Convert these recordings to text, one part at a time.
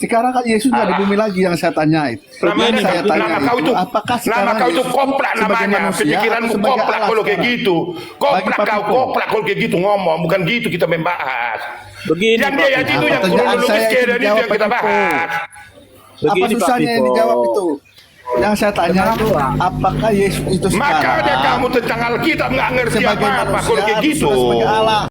Sekarang kan Yesus nggak di bumi lagi yang saya tanya itu. Namanya, Saya tanya nama kau itu, apakah nama kau itu Yesus koplak sebagai namanya. manusia Pikiranmu atau sebagai koplak Allah kalau kayak sekarang? gitu. Bagi Koplak Pak kau, Piko. koplak kalau kayak gitu ngomong. Bukan gitu kita membahas. Begini, Yang Pak dia Piko. itu yang Pertanyaan kronologis saya itu keadaan itu dijawab yang kita Pak Piko. bahas. Apa Begini, Pak susahnya yang Piko. dijawab itu? Yang saya tanya itu apakah Yesus itu Makanya sekarang kamu tentang Alkitab nggak ngerti sebagai apa-apa manusia kalau kayak atau gitu. sebagai Allah?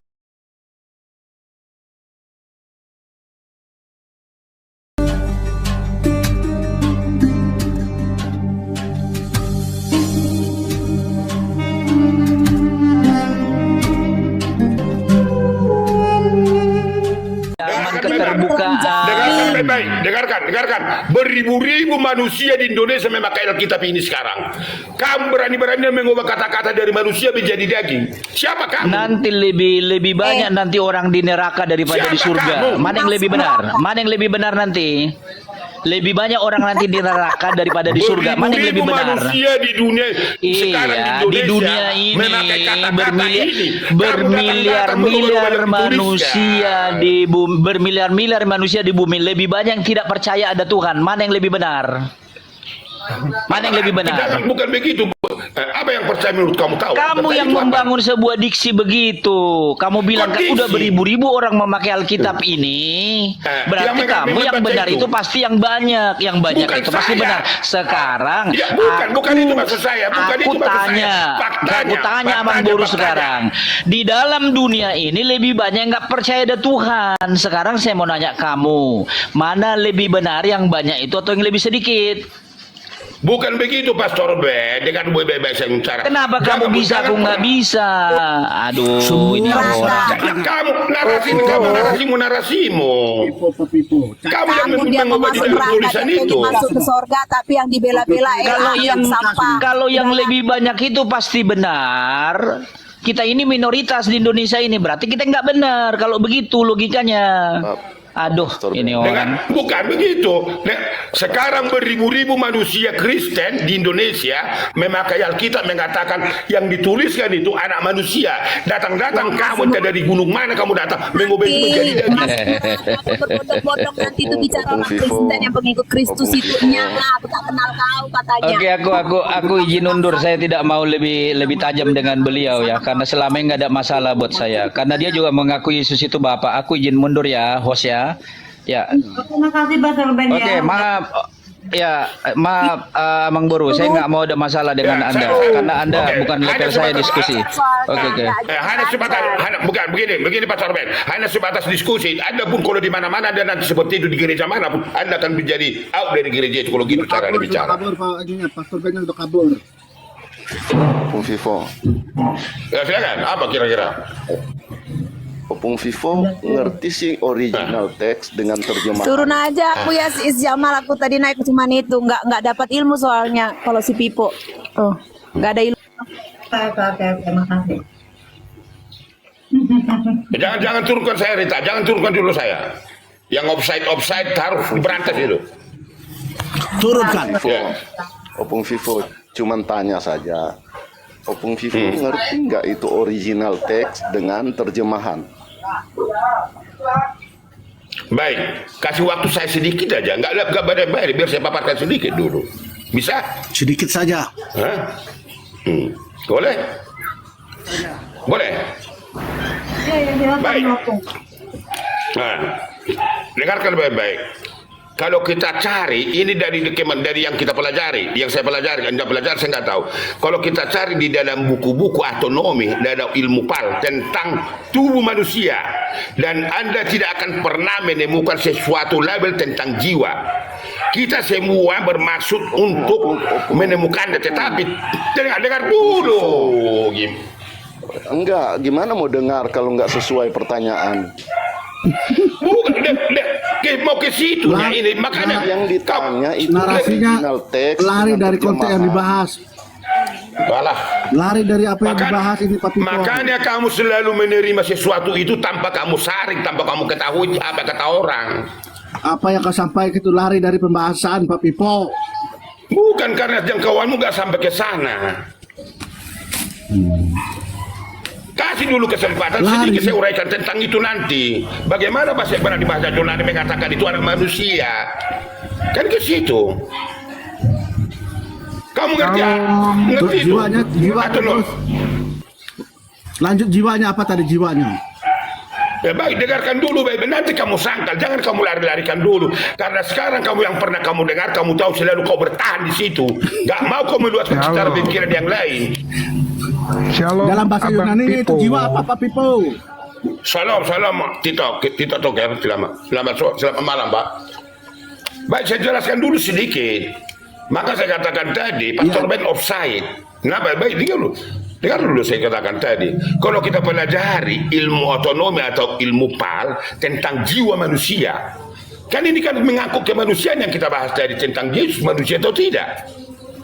Zaman keterbukaan. Dengarkan baik-baik, dengarkan. Beribu-ribu manusia di Indonesia memakai Alkitab ini sekarang. Kamu berani-berani mengubah kata-kata dari manusia menjadi daging. Siapa kamu? Nanti lebih banyak nanti orang di neraka daripada di Siapa surga. kamu? Mana yang lebih benar? Mana yang lebih benar nanti? Lebih banyak orang nanti di neraka daripada di surga. Mana yang lebih benar? Manusia di dunia sekarang Iya, di di Indonesia dunia ini memakai kata-kata ini. bermiliar-miliar manusia di bumi, bermiliar-miliar manusia di bumi. Lebih banyak yang tidak percaya ada Tuhan. Mana yang lebih benar? Mana yang lebih benar? Bukan begitu. Apa yang percaya menurut kamu tahu? Kamu Percaya yang itu apa? membangun sebuah diksi begitu. Kamu bilang kan Kok udah diksi? beribu-ribu orang memakai Alkitab ini. Berarti kamu yang benar itu pasti yang banyak. Yang banyak Bukan itu pasti saya. benar. Sekarang Ya, bukan itu maksud saya. Bukan aku itu maksud tanya, saya. Faktanya, aku tanya Abang faktanya, Boru faktanya. sekarang. Di dalam dunia ini lebih banyak yang nggak percaya ada Tuhan. Sekarang saya mau nanya kamu, mana lebih benar yang banyak itu atau yang lebih sedikit? Bukan begitu Pastor B. Dengan baik-baik saya bicara. Kenapa kamu bisa, aku nggak bisa? Aduh, ini orang. Kamu narasimu. Kamu yang Kamu dia mau mengubah di masuk dalam neraka, tulisan dia itu. pengen masuk ke sorga, tapi yang dibela-bela Kalau yang lebih banyak itu pasti benar. Kita ini minoritas di Indonesia ini, berarti kita nggak benar kalau begitu logikanya. Aduh, ini orang. Bukan begitu. Sekarang beribu-ribu manusia Kristen di Indonesia memakai Alkitab mengatakan yang dituliskan itu anak manusia. Datang-datang kamu entah dari gunung mana kamu datang mengubah itu menjadi daging. berbondong-bondong nanti itu bicara orang Kristen yang pengikut Kristus itu nyala, aku tak kenal kau katanya. Oke, aku izin undur. Saya tidak mau lebih tajam dengan beliau ya, karena selama ini nggak ada masalah buat saya. Karena dia juga mengaku Yesus itu Bapa. Aku izin mundur ya, host ya. Ya. Terima kasih Pastor Ben ya. Oke, maaf. Ya, maaf Mang Boru, saya nggak mau ada masalah dengan Ya, Anda, saya- karena Anda Oke. bukan level Hanya saya sebatas- diskusi. Oke. Hanya sebatas, bukan begini Pak Sorben. Hanya sebatas diskusi. Anda pun kalau di mana-mana Anda nanti seperti itu di gereja mana pun Anda akan menjadi out dari gereja itu kalau gitu cara Anda bicara. Kabur Pak, ininya Pastor Ben udah kabur. Opung Vivo, Ya, silakan. Apa kira-kira? Opung Vivo ngerti sih original teks dengan terjemahan. Turun aja aku ya si Jamal, aku tadi naik cuman itu nggak dapat ilmu soalnya kalau si Pipo. Oh, nggak ada ilmu. Oke, makasih. Jangan turunkan saya Rita, jangan turunkan dulu saya. Yang offside harus berantas itu. Turunkan. Ya. Opung Vivo cuman tanya saja. Opung Vivo ngerti nggak itu original teks dengan terjemahan? Baik, kasih waktu saya sedikit aja, nggak banyak, biar saya paparkan sedikit dulu. Bisa? Sedikit saja. Hah? Boleh? Boleh. Baik. Nah, dengarkan baik-baik. Kalau kita cari, ini dari yang kita pelajari, yang saya pelajari, Anda pelajari saya nggak tahu. Kalau kita cari di dalam buku-buku astronomi, dalam ilmu PAL tentang tubuh manusia, dan Anda tidak akan pernah menemukan sesuatu label tentang jiwa. Kita semua bermaksud untuk menemukannya, tetapi dengar dulu. Enggak, gimana mau dengar kalau nggak sesuai pertanyaan? Bukan, mau ke situ ya ini, makanya Yang ditanya itu Narasinya original teks lari dengan dari konteks yang terjemahan. dibahas. Balah. Lari dari apa yang dibahas ini Pak Pipo. Makanya kamu selalu menerima sesuatu itu tanpa kamu saring, tanpa kamu ketahui apa kata orang. Apa yang kau sampaikan itu lari dari pembahasan Pak Pipo. Bukan karena jangkauanmu gak sampai ke sana. kasih dulu kesempatan Lari. sedikit saya uraikan tentang itu nanti. Bagaimana bahasa Ibrani bahasa Yunani mengatakan itu anak manusia? Kan ke situ. Kamu ngerti? Ngerti itu? Jiwa Atau lo? terus. Lanjut jiwanya apa tadi jiwanya? Ya baik, dengarkan dulu baik. Nanti kamu sangkal, jangan kamu lari-larikan dulu. Karena sekarang kamu yang pernah kamu dengar, kamu tahu selalu kau bertahan di situ. Gak mau kau meluaskan secara pikiran yang lain. Shalom. Dalam bahasa Abang Yunani itu Pipo. jiwa apa Pak Pipo? Salam, Tito Toker, selamat malam Pak. Baik, saya jelaskan dulu sedikit. Maka saya katakan tadi, Pastor Ben offside. Nah, baik, dengar dulu saya katakan tadi. Kalau kita pelajari ilmu otonomi atau ilmu PAL tentang jiwa manusia, kan ini kan mengaku kemanusiaan yang kita bahas tadi tentang Yesus manusia atau tidak.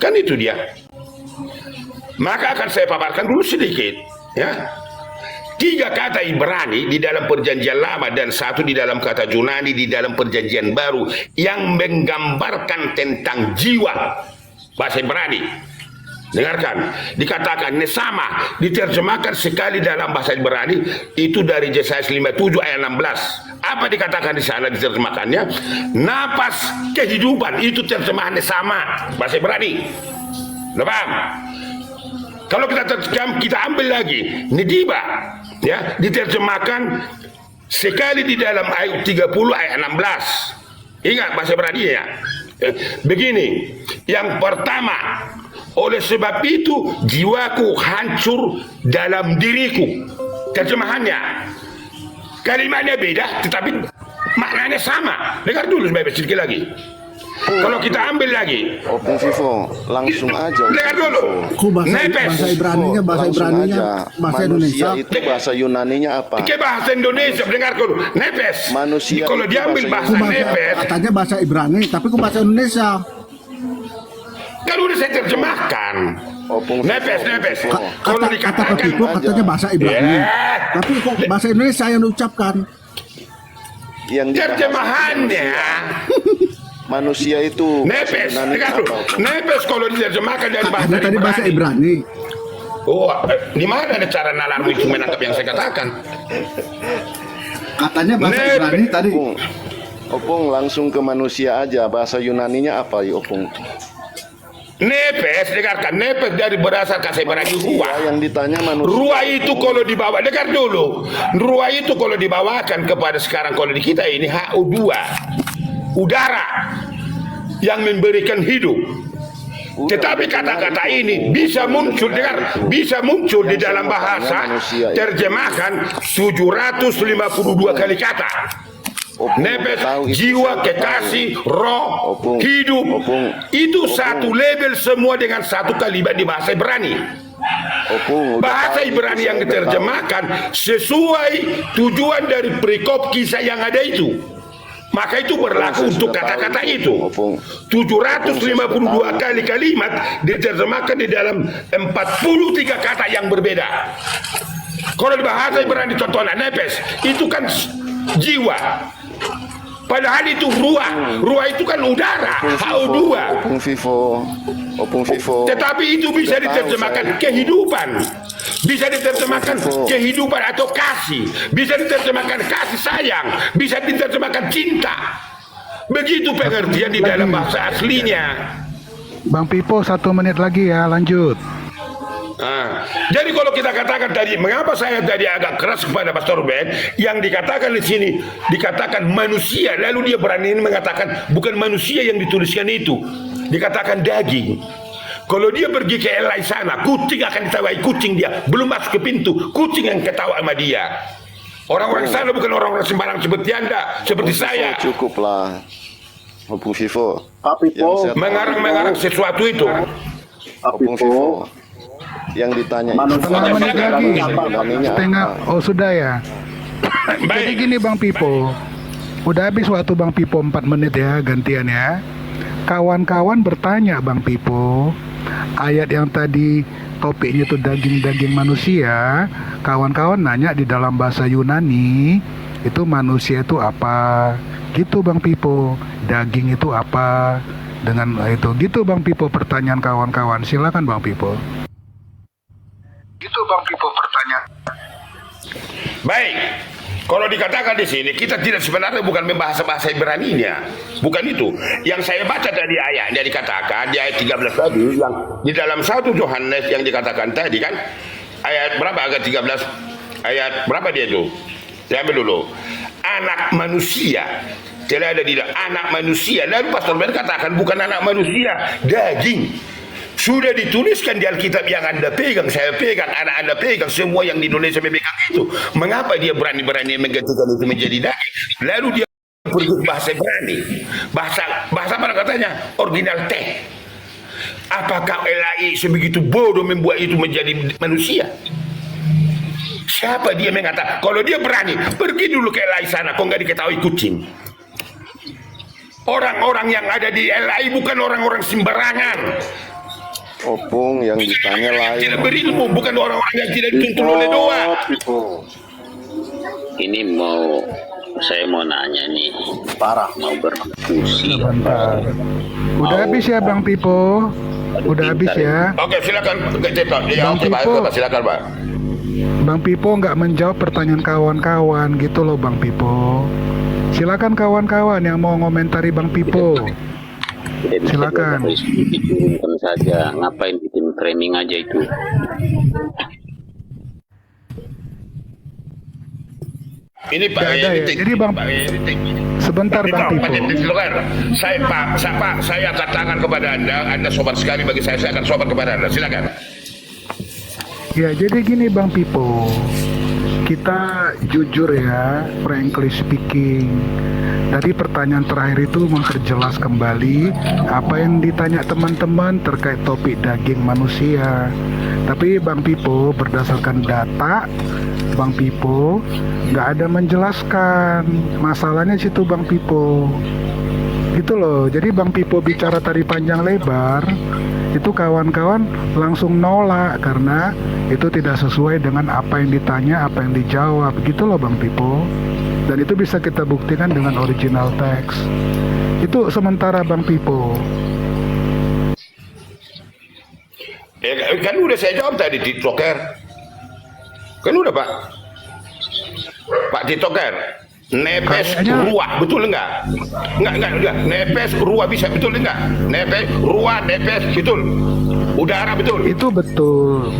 Kan itu dia. Maka akan saya paparkan dulu sedikit, ya. 3 kata Ibrani di dalam perjanjian lama dan 1 di dalam kata Yunani di dalam perjanjian baru yang menggambarkan tentang jiwa bahasa Ibrani. Dengarkan, dikatakan nesama, diterjemahkan sekali dalam bahasa Ibrani itu dari Yesaya 57 ayat 16. Apa dikatakan di sana diterjemahkannya? Napas kehidupan, itu terjemahan nesama bahasa Ibrani. Udah paham? Kalau kita ambil lagi Nediba, ya, diterjemahkan sekali di dalam ayat 30 ayat 16. Ingat bahasa Ibrani ya. Begini, yang pertama, oleh sebab itu jiwaku hancur dalam diriku. Terjemahannya, kalimatnya beda tetapi maknanya sama. Dengar dulu sedikit lagi. Kalau kita ambil lagi, Opung Vivo, langsung aja. dengar dulu. Kok bahasa Ibraninya, bahasa Indonesia. Manusia itu bahasa Yunaninya apa? Ke bahasa Indonesia, dengar dulu. Nepes. Manusia Kalau itu diambil bahasa bahasa nepes, Katanya bahasa Ibrani, tapi kok bahasa Indonesia? kan udah saya terjemahkan. Opung Nepes. Vivo. Kalau Kata Pak dikatakan, Pipo katanya bahasa Ibrani, Ya. tapi kok bahasa Indonesia yang diucapkan? Yang dibahas terjemahannya manusia itu bahasa nepes. Yunani Dengar apa, dulu. Opung? Nepes kalau diterjemahkan dari bahasa Katanya tadi bahasa Ibrani. Oh, di mana ada cara nalarmu itu menangkap yang saya katakan? Katanya bahasa Nepes. Ibrani tadi. Opung langsung ke manusia aja. Bahasa Yunaninya apa ya, Opung? Nepes, dengarkan. Nepes dari berasal kata Ibrani ruah. Ya, yang ditanya manusia. Ruah itu kalau dibawa, dengar dulu. Ruah itu kalau dibawakan kepada sekarang kalau di kita ini HO2, udara yang memberikan hidup. Tetapi kata-kata ini bisa muncul, dengar, bisa muncul di dalam bahasa terjemahkan 752 kali kata. Nepes, jiwa, kekasih, roh, hidup. Itu satu label semua dengan satu kalimat di bahasa Ibrani. Bahasa Ibrani yang diterjemahkan sesuai tujuan dari perikop kisah yang ada itu. Maka itu berlaku untuk kata-kata itu. 752 kali kalimat diterjemahkan di dalam 43 kata yang berbeda. Kalau di bahasa Ibrani contohnya nepes, itu kan jiwa. Padahal itu ruah. Ruah itu kan udara, HO2. Opung Vivo. Tetapi itu bisa diterjemahkan kehidupan. Bisa diterjemahkan kehidupan atau kasih. Bisa diterjemahkan kasih sayang. Bisa diterjemahkan cinta. Begitu pengertian di dalam bahasa aslinya. Bang Pipo 1 menit lagi ya, lanjut. Jadi kalau kita katakan tadi, mengapa saya tadi agak keras kepada Pastor Ben, yang dikatakan di sini dikatakan manusia, lalu dia berani mengatakan bukan manusia yang dituliskan itu, dikatakan daging. Kalau dia pergi ke LA sana, kucing akan ditawai kucing dia, belum masuk ke pintu, kucing yang ketawa sama dia. Orang-orang sana bukan orang-orang sembarang seperti Anda, seperti saya. Cukuplah. Opung Vivo. Mengarang-mengarang sesuatu itu. Opung Vivo. Yang ditanya Setengah menit lagi. Setengah. Oh sudah ya. Jadi Baik. gini Bang Pipo, udah habis waktu Bang Pipo 4 menit ya, gantian ya. Kawan-kawan bertanya Bang Pipo, ayat yang tadi topiknya itu daging-daging manusia, kawan-kawan nanya di dalam bahasa Yunani itu manusia itu apa? Gitu Bang Pipo, daging itu apa? Dengan itu gitu Bang Pipo pertanyaan kawan-kawan. Silakan Bang Pipo. Gitu Bang Pipo pertanyaan. Baik. Kalau dikatakan di sini, kita tidak sebenarnya bukan membahas bahasa Ibrani-nya. Bukan itu. Yang saya baca tadi ayatnya dikatakan, di ayat 13 tadi, yang di dalam 1 Yohanes yang dikatakan tadi kan, ayat berapa agak 13? Ayat berapa dia itu? Saya ambil dulu. Anak manusia. Tidak ada di dalam anak manusia. Lalu Pastor Ben katakan bukan anak manusia, daging. Sudah dituliskan di Alkitab yang Anda pegang, saya pegang, anak Anda pegang, semua yang di Indonesia memegang itu. Mengapa dia berani-berani menggantikan itu menjadi daging? Lalu dia pergi bahasa Ibrani. Bahasa apa katanya? Original text. Apakah LAI sebegitu bodoh membuat itu menjadi manusia? Siapa dia mengatakan? Kalau dia berani, pergi dulu ke LAI sana, kok nggak diketahui kucing. Orang-orang yang ada di LAI bukan orang-orang sembarangan. Opung yang ditanya lain. Tidak berilmu, bukan orang-orang yang tidak dituntun oleh doa. Ini saya mau nanya nih. Parah. Mau berdiskusi. Sebentar. Udah habis ya Bang Pipo? Udah habis ya? Oke, silakan. Ya, Bang oke, Pak. Pipo. Silakan, Pak. Bang Pipo nggak menjawab pertanyaan kawan-kawan gitu loh Bang Pipo. Silakan kawan-kawan yang mau ngomentari Bang Pipo. Silakan. Diturunkan saja. Ngapain bikin training aja itu? Ini Pak. Nggak ada ya. Jadi Bang, sebentar Bang Pipo. Saya katakan kepada Anda sobat sekali bagi saya akan sobat kepada Anda. Silakan. Ya jadi gini Bang Pipo, kita jujur ya, frankly speaking. Tadi pertanyaan terakhir itu memperjelas kembali apa yang ditanya teman-teman terkait topik daging manusia. Tapi Bang Pipo berdasarkan data, Bang Pipo nggak ada menjelaskan masalahnya situ Bang Pipo. Gitu loh. Jadi Bang Pipo bicara tadi panjang lebar, itu kawan-kawan langsung nolak karena itu tidak sesuai dengan apa yang ditanya, apa yang dijawab. Gitu loh Bang Pipo. Dan itu bisa kita buktikan dengan original text. Itu sementara Bang Pipo. Kan udah saya jawab tadi TikToker. Kan udah Pak. Pak TikToker. Nepes ruah, betul enggak? Enggak. Nepes ruah bisa, betul enggak? Nepes ruah, nepes, betul. Udara betul. Itu betul.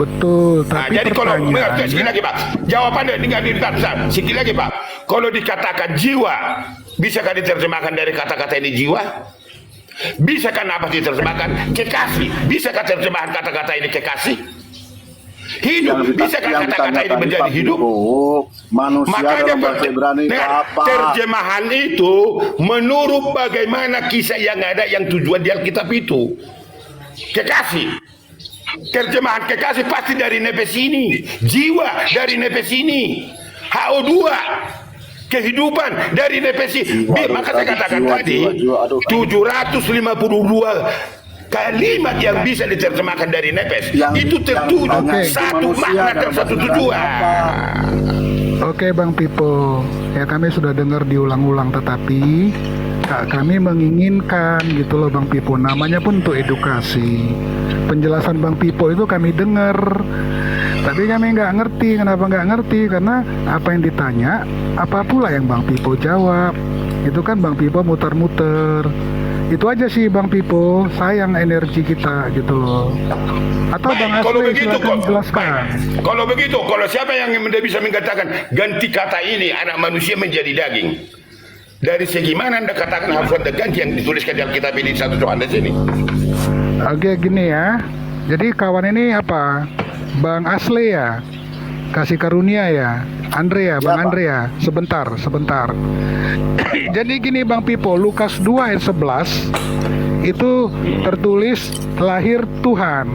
Tapi jadi kalau sekali lagi Pak, jawabannya tinggal ditahan. Sekali lagi Pak, kalau dikatakan jiwa, bisakah diterjemahkan dari kata-kata ini jiwa? Bisakah apa diterjemahkan kekasih? Bisakah terjemahan kata-kata ini kekasih? Hidup, bisakah kata-kata ini menjadi hidup? Manusia Makanya dalam bahasa Ibrani itu apa? terjemahan itu menurut bagaimana kisah yang ada yang tujuan di Alkitab itu. Kekasih. Terjemahan kekasih pasti dari nepes ini. Jiwa dari nepes ini. HO2. Kehidupan dari nepes ini. Maka saya katakan tadi 752 kalimat yang bisa diterjemahkan dari nepes itu tertuju satu makna dan satu tujuan. Oke Bang Pipo, ya kami sudah dengar diulang-ulang, tetapi kami menginginkan gitu loh Bang Pipo, namanya pun untuk edukasi. Penjelasan Bang Pipo itu kami dengar, tapi kami nggak ngerti. Kenapa nggak ngerti? Karena apa yang ditanya, apa pula yang Bang Pipo jawab. Itu kan Bang Pipo muter-muter. Itu aja sih Bang Pipo, sayang energi kita gitu loh. Atau Bang Asli silakan jelaskan. Kalau begitu, kalau siapa yang bisa mengatakan ganti kata ini anak manusia menjadi daging? Dari segi mana Anda katakan harus ada ganti yang dituliskan di Alkitab ini 1 Yohanes ini? Oke gini ya. Jadi kawan ini apa? Bang Asli ya? Kasih karunia ya? Andre ya, Bang Andre ya? Sebentar. Jadi gini Bang Pipo, Lukas 2 ayat 11 itu tertulis lahir Tuhan.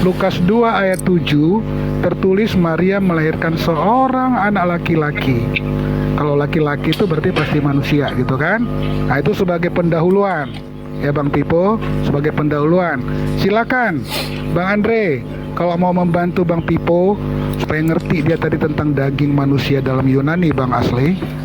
Lukas 2 ayat 7 tertulis Maria melahirkan seorang anak laki-laki. Kalau laki-laki itu berarti pasti manusia gitu kan. Nah itu sebagai pendahuluan ya Bang Pipo, sebagai pendahuluan. Silakan Bang Andre, kalau mau membantu Bang Pipo supaya ngerti dia tadi tentang daging manusia dalam Yunani Bang Asli.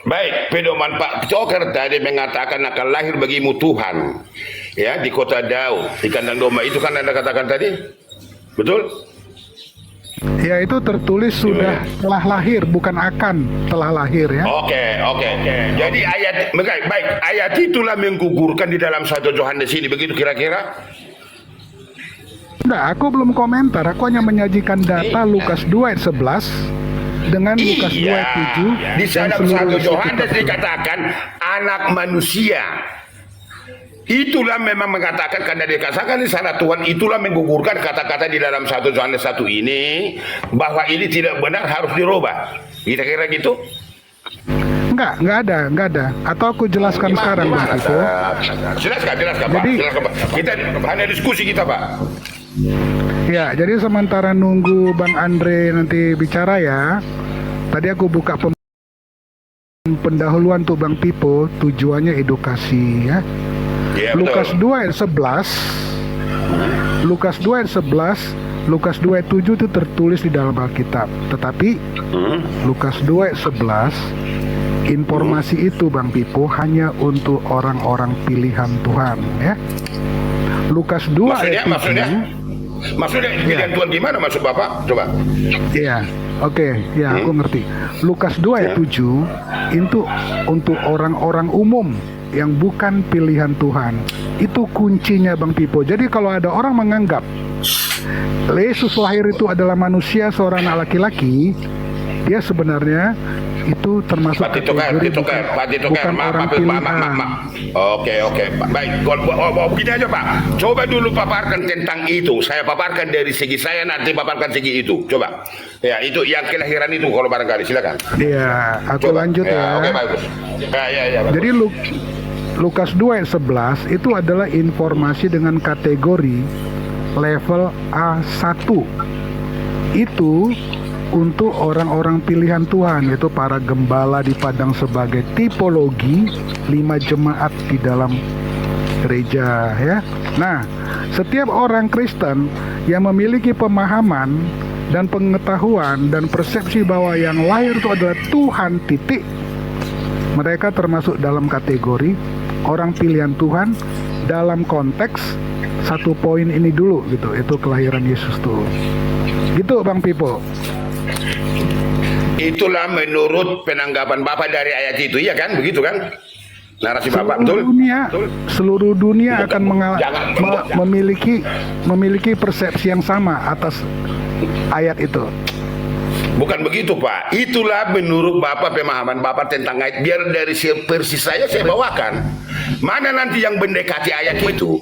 Baik, pedoman Pak Coker tadi mengatakan akan lahir bagimu Tuhan. Ya, di kota Daud, di kandang domba itu kan Anda katakan tadi. Betul? Ya itu tertulis sudah telah lahir, bukan akan telah lahir ya. Oke. Jadi baik, ayat itulah menggugurkan di dalam 1 Yohanes ini, begitu kira-kira? Enggak, aku belum komentar, aku hanya menyajikan data Lukas 2 ayat 11 dengan Lukas 2 ayat 7 di dan dalam seluruh 1 Yohanes dikatakan anak manusia. Itulah memang mengatakan, karena dikatakan di sana Tuhan, itulah menggugurkan kata-kata di dalam 1 Yohanes 1 ini, bahwa ini tidak benar, harus dirubah. Kira-kira gitu? Enggak ada. Atau aku jelaskan sekarang Bang Tito. Jelaskan Pak. Jadi- Jelaskan, Pak. Kita hanya diskusi kita, Pak. Ya, jadi sementara nunggu Bang Andre nanti bicara ya. Tadi aku buka pendahuluan tuh Bang Pipo, tujuannya edukasi ya. Iya, Lukas betul. 2 ayat 11, Lukas 2 ayat 11, Lukas 2 ayat 7 itu tertulis di dalam Alkitab. Tetapi Lukas 2 ayat 11, informasi itu Bang Pipo hanya untuk orang-orang pilihan Tuhan ya. Lukas 2 ayat 7. Maksudnya pilihan Tuhan gimana maksud Bapak? Coba. Iya, oke, ya aku ngerti. Lukas 2 ayat 7 itu untuk orang-orang umum yang bukan pilihan Tuhan. Itu kuncinya Bang Pipo. Jadi kalau ada orang menganggap Yesus lahir itu adalah manusia, seorang anak laki-laki, dia sebenarnya itu termasuk Pak Tito Ker, bukan orang pilihan. Oke, baik. Begini aja Pak, coba dulu paparkan tentang itu. Saya paparkan dari segi saya, nanti paparkan segi itu. Coba. Ya, itu yang kelahiran itu kalau barangkali, silakan. Iya, aku Coba. lanjut ya. Oke, bagus. Ya, bagus. Jadi Lukas 2 ayat 11 itu adalah informasi dengan kategori level A1. Itu untuk orang-orang pilihan Tuhan, yaitu para gembala dipandang sebagai tipologi 5 jemaat di dalam gereja ya. Nah, setiap orang Kristen yang memiliki pemahaman dan pengetahuan dan persepsi bahwa yang lahir itu adalah Tuhan titik, mereka termasuk dalam kategori orang pilihan Tuhan dalam konteks 1 poin ini dulu gitu, itu kelahiran Yesus tuh. Gitu Bang Pipo. Itulah menurut penanggapan Bapak dari ayat itu, iya kan? Begitu kan? Narasi Bapak, betul? Seluruh dunia akan Jangan. memiliki persepsi yang sama atas ayat itu. Bukan begitu Pak. Itulah menurut Bapak, pemahaman Bapak tentang ayat. Biar dari versi saya bawakan. Mana nanti yang mendekati ayat itu?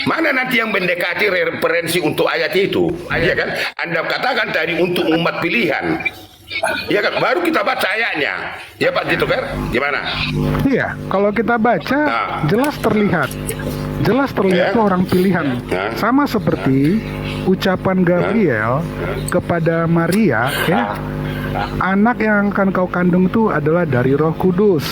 Mana nanti yang mendekati referensi untuk ayat itu? Ya kan? Anda katakan tadi untuk umat pilihan. Ya kan? Baru kita baca ayatnya. Ya Pak Tito Ker, gimana? Iya, kalau kita baca jelas terlihat Ya. itu orang pilihan. Sama seperti ucapan Gabriel kepada Maria ya. Anak yang akan kau kandung itu adalah dari Roh Kudus.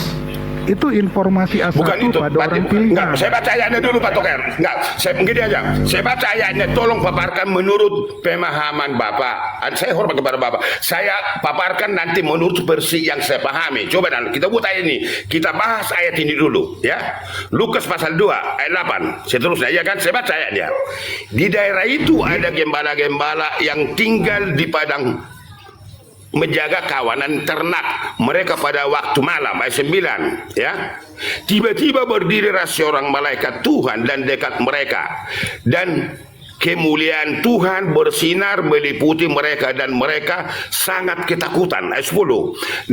Itu informasi A1 Bukan itu, pada Pak, orang enggak, pilihan. saya baca ayatnya dulu Pak Toker. Enggak, saya begini aja. Saya baca ayatnya, tolong paparkan menurut pemahaman Bapak. Saya hormat kepada Bapak. Saya paparkan nanti menurut versi yang saya pahami. Coba dan kita buat ayat ini. Kita bahas ayat ini dulu, ya. Lukas pasal 2 ayat 8. Seterusnya, ya kan? Saya baca ayatnya. Di daerah itu ada gembala-gembala yang tinggal di padang menjaga kawanan ternak mereka pada waktu malam. Ayat 9 ya. Tiba-tiba berdiri seorang malaikat Tuhan dan dekat mereka, dan kemuliaan Tuhan bersinar meliputi mereka dan mereka sangat ketakutan. Ayat 10.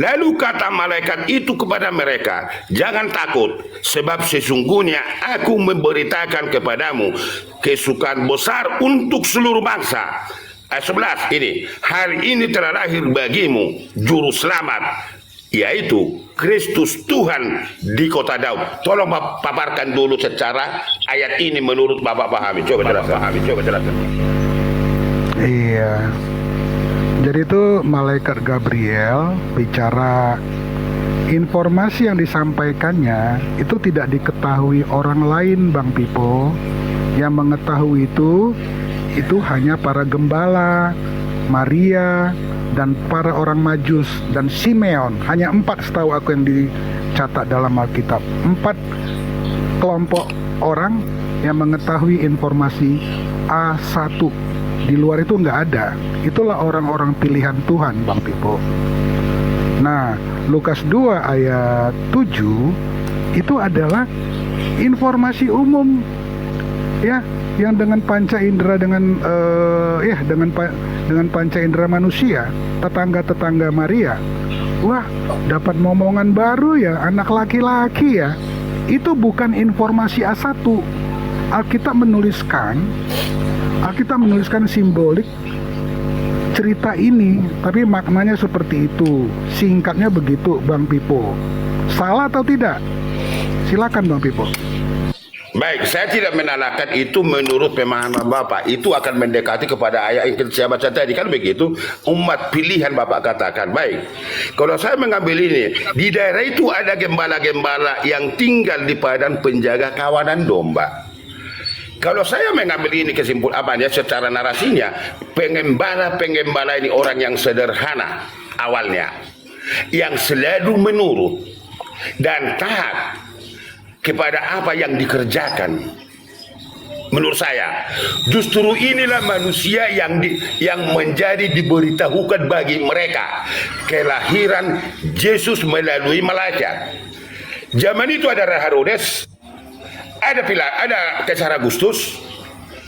Lalu kata malaikat itu kepada mereka, jangan takut, sebab sesungguhnya aku memberitakan kepadamu kesukaan besar untuk seluruh bangsa. Ayat 11 ini, hari ini telah lahir bagimu juru selamat, yaitu Kristus Tuhan di kota Daud. Tolong paparkan dulu secara ayat ini menurut Bapak pahami. Coba jelaskan. Iya. Jadi itu malaikat Gabriel bicara, informasi yang disampaikannya itu tidak diketahui orang lain Bang Pipo. Yang mengetahui itu hanya para gembala, Maria, dan para orang Majus dan Simeon. Hanya 4 setahu aku yang dicatat dalam Alkitab. 4 kelompok orang yang mengetahui informasi A1 Di luar itu nggak ada. Itulah orang-orang pilihan Tuhan, Bang Pipo. Nah, Lukas 2 ayat 7 itu adalah informasi umum, ya, yang dengan panca indera dengan panca indera manusia, tetangga-tetangga Maria, wah, dapat momongan baru ya, anak laki-laki ya. Itu bukan informasi A1. Alkitab menuliskan simbolik cerita ini, tapi maknanya seperti itu. Singkatnya begitu, Bang Pipo. Salah atau tidak? Silakan, Bang Pipo. Baik, saya tidak menalahkan itu menurut pemahaman Bapak. Itu akan mendekati kepada ayat yang saya baca tadi. Kan begitu, umat pilihan Bapak katakan. Baik, kalau saya mengambil ini, di daerah itu ada gembala-gembala yang tinggal di padang penjaga kawanan domba. Kalau saya mengambil ini kesimpulannya secara narasinya, pengembala ini orang yang sederhana awalnya, yang selalu menurut dan taat kepada apa yang dikerjakan. Menurut saya, justru inilah manusia yang menjadi diberitahukan bagi mereka kelahiran Yesus melalui malaikat. Zaman itu ada Herodes, ada Kaisar Agustus,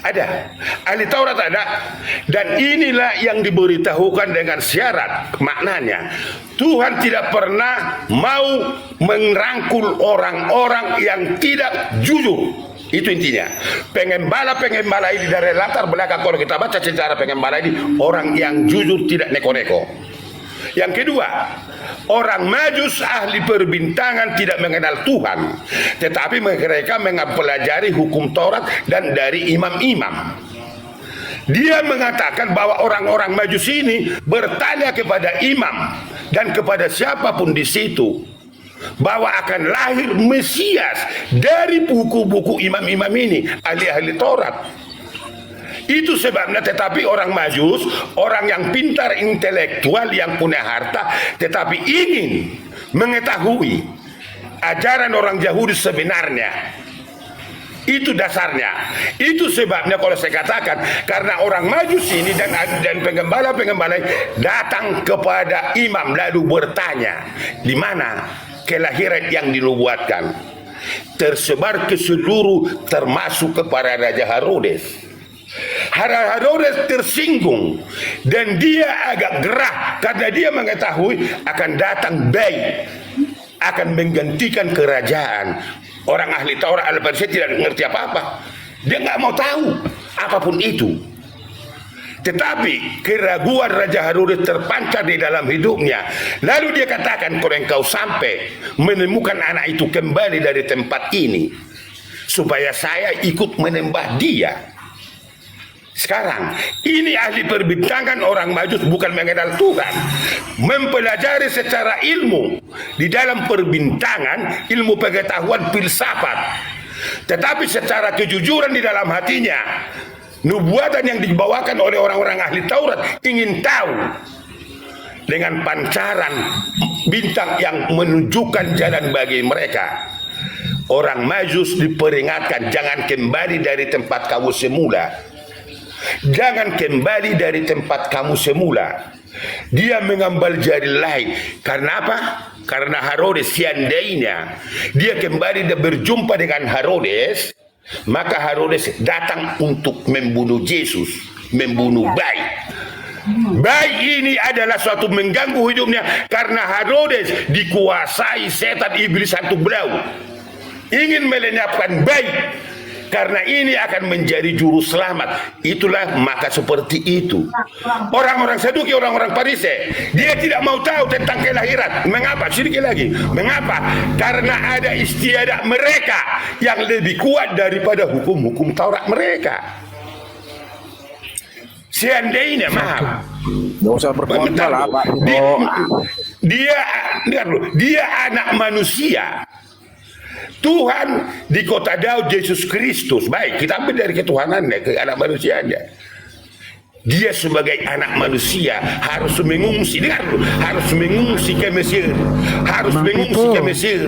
ada ahli Taurat ada, dan inilah yang diberitahukan dengan syarat. Maknanya Tuhan tidak pernah mau merangkul orang-orang yang tidak jujur. Itu intinya. Pengembala ini dari latar belakang, kalau kita baca sejarah pengembala ini, orang yang jujur, tidak neko-neko. Yang kedua, orang Majus ahli perbintangan tidak mengenal Tuhan, tetapi mereka mempelajari hukum Taurat dan dari imam-imam. Dia mengatakan bahwa orang-orang Majus ini bertanya kepada imam dan kepada siapapun di situ bahwa akan lahir Mesias dari buku-buku imam-imam ini, ahli-ahli Taurat. Itu sebabnya, tetapi orang Majus, orang yang pintar, intelektual, yang punya harta, tetapi ingin mengetahui ajaran orang Yahudi sebenarnya. Itu dasarnya. Itu sebabnya kalau saya katakan, karena orang Majus ini dan pengembala-pengembala datang kepada imam lalu bertanya, di mana kelahiran yang dinubuatkan? Tersebar ke seluruh, termasuk kepada Raja Herodes. Herodes tersinggung dan dia agak gerah karena dia mengetahui akan datang bayi akan menggantikan kerajaan. Orang ahli Taurat al-Farisi tidak mengerti apa-apa, dia nggak mau tahu apapun itu. Tetapi keraguan Raja Herodes terpancar di dalam hidupnya. Lalu dia katakan, kalau engkau sampai menemukan anak itu kembali dari tempat ini, supaya saya ikut menyembah dia. Sekarang, ini ahli perbintangan orang Majus bukan mengenal Tuhan. Mempelajari secara ilmu. Di dalam perbintangan, ilmu pengetahuan filsafat. Tetapi secara kejujuran di dalam hatinya, nubuatan yang dibawakan oleh orang-orang ahli Taurat ingin tahu. Dengan pancaran bintang yang menunjukkan jalan bagi mereka. Orang Majus diperingatkan, jangan kembali dari tempat kamu semula. Jangan kembali dari tempat kamu semula. Dia mengambil jari lain. Karena apa? Karena Herodes, seandainya dia kembali dan berjumpa dengan Herodes, maka Herodes datang untuk membunuh Yesus, membunuh bayi. Bayi ini adalah suatu mengganggu hidupnya, karena Herodes dikuasai setan iblis hantu belau, ingin melenyapkan bayi. Karena ini akan menjadi juru selamat. Itulah maka seperti itu. Orang-orang Saduki, orang-orang Farisi, dia tidak mau tahu tentang kelahiran. Mengapa? Sedikit lagi. Mengapa? Karena ada istiadat mereka yang lebih kuat daripada hukum-hukum Taurat mereka. Seandainya, maaf, Nggak usah berkomentar lah, Pak. Dia anak manusia. Tuhan di kota Daud, Yesus Kristus. Baik, kita ambil dari ketuhanannya ke anak manusianya. Dia sebagai anak manusia harus mengungsi. Harus mengungsi ke Mesir. Harus mengungsi ke Mesir.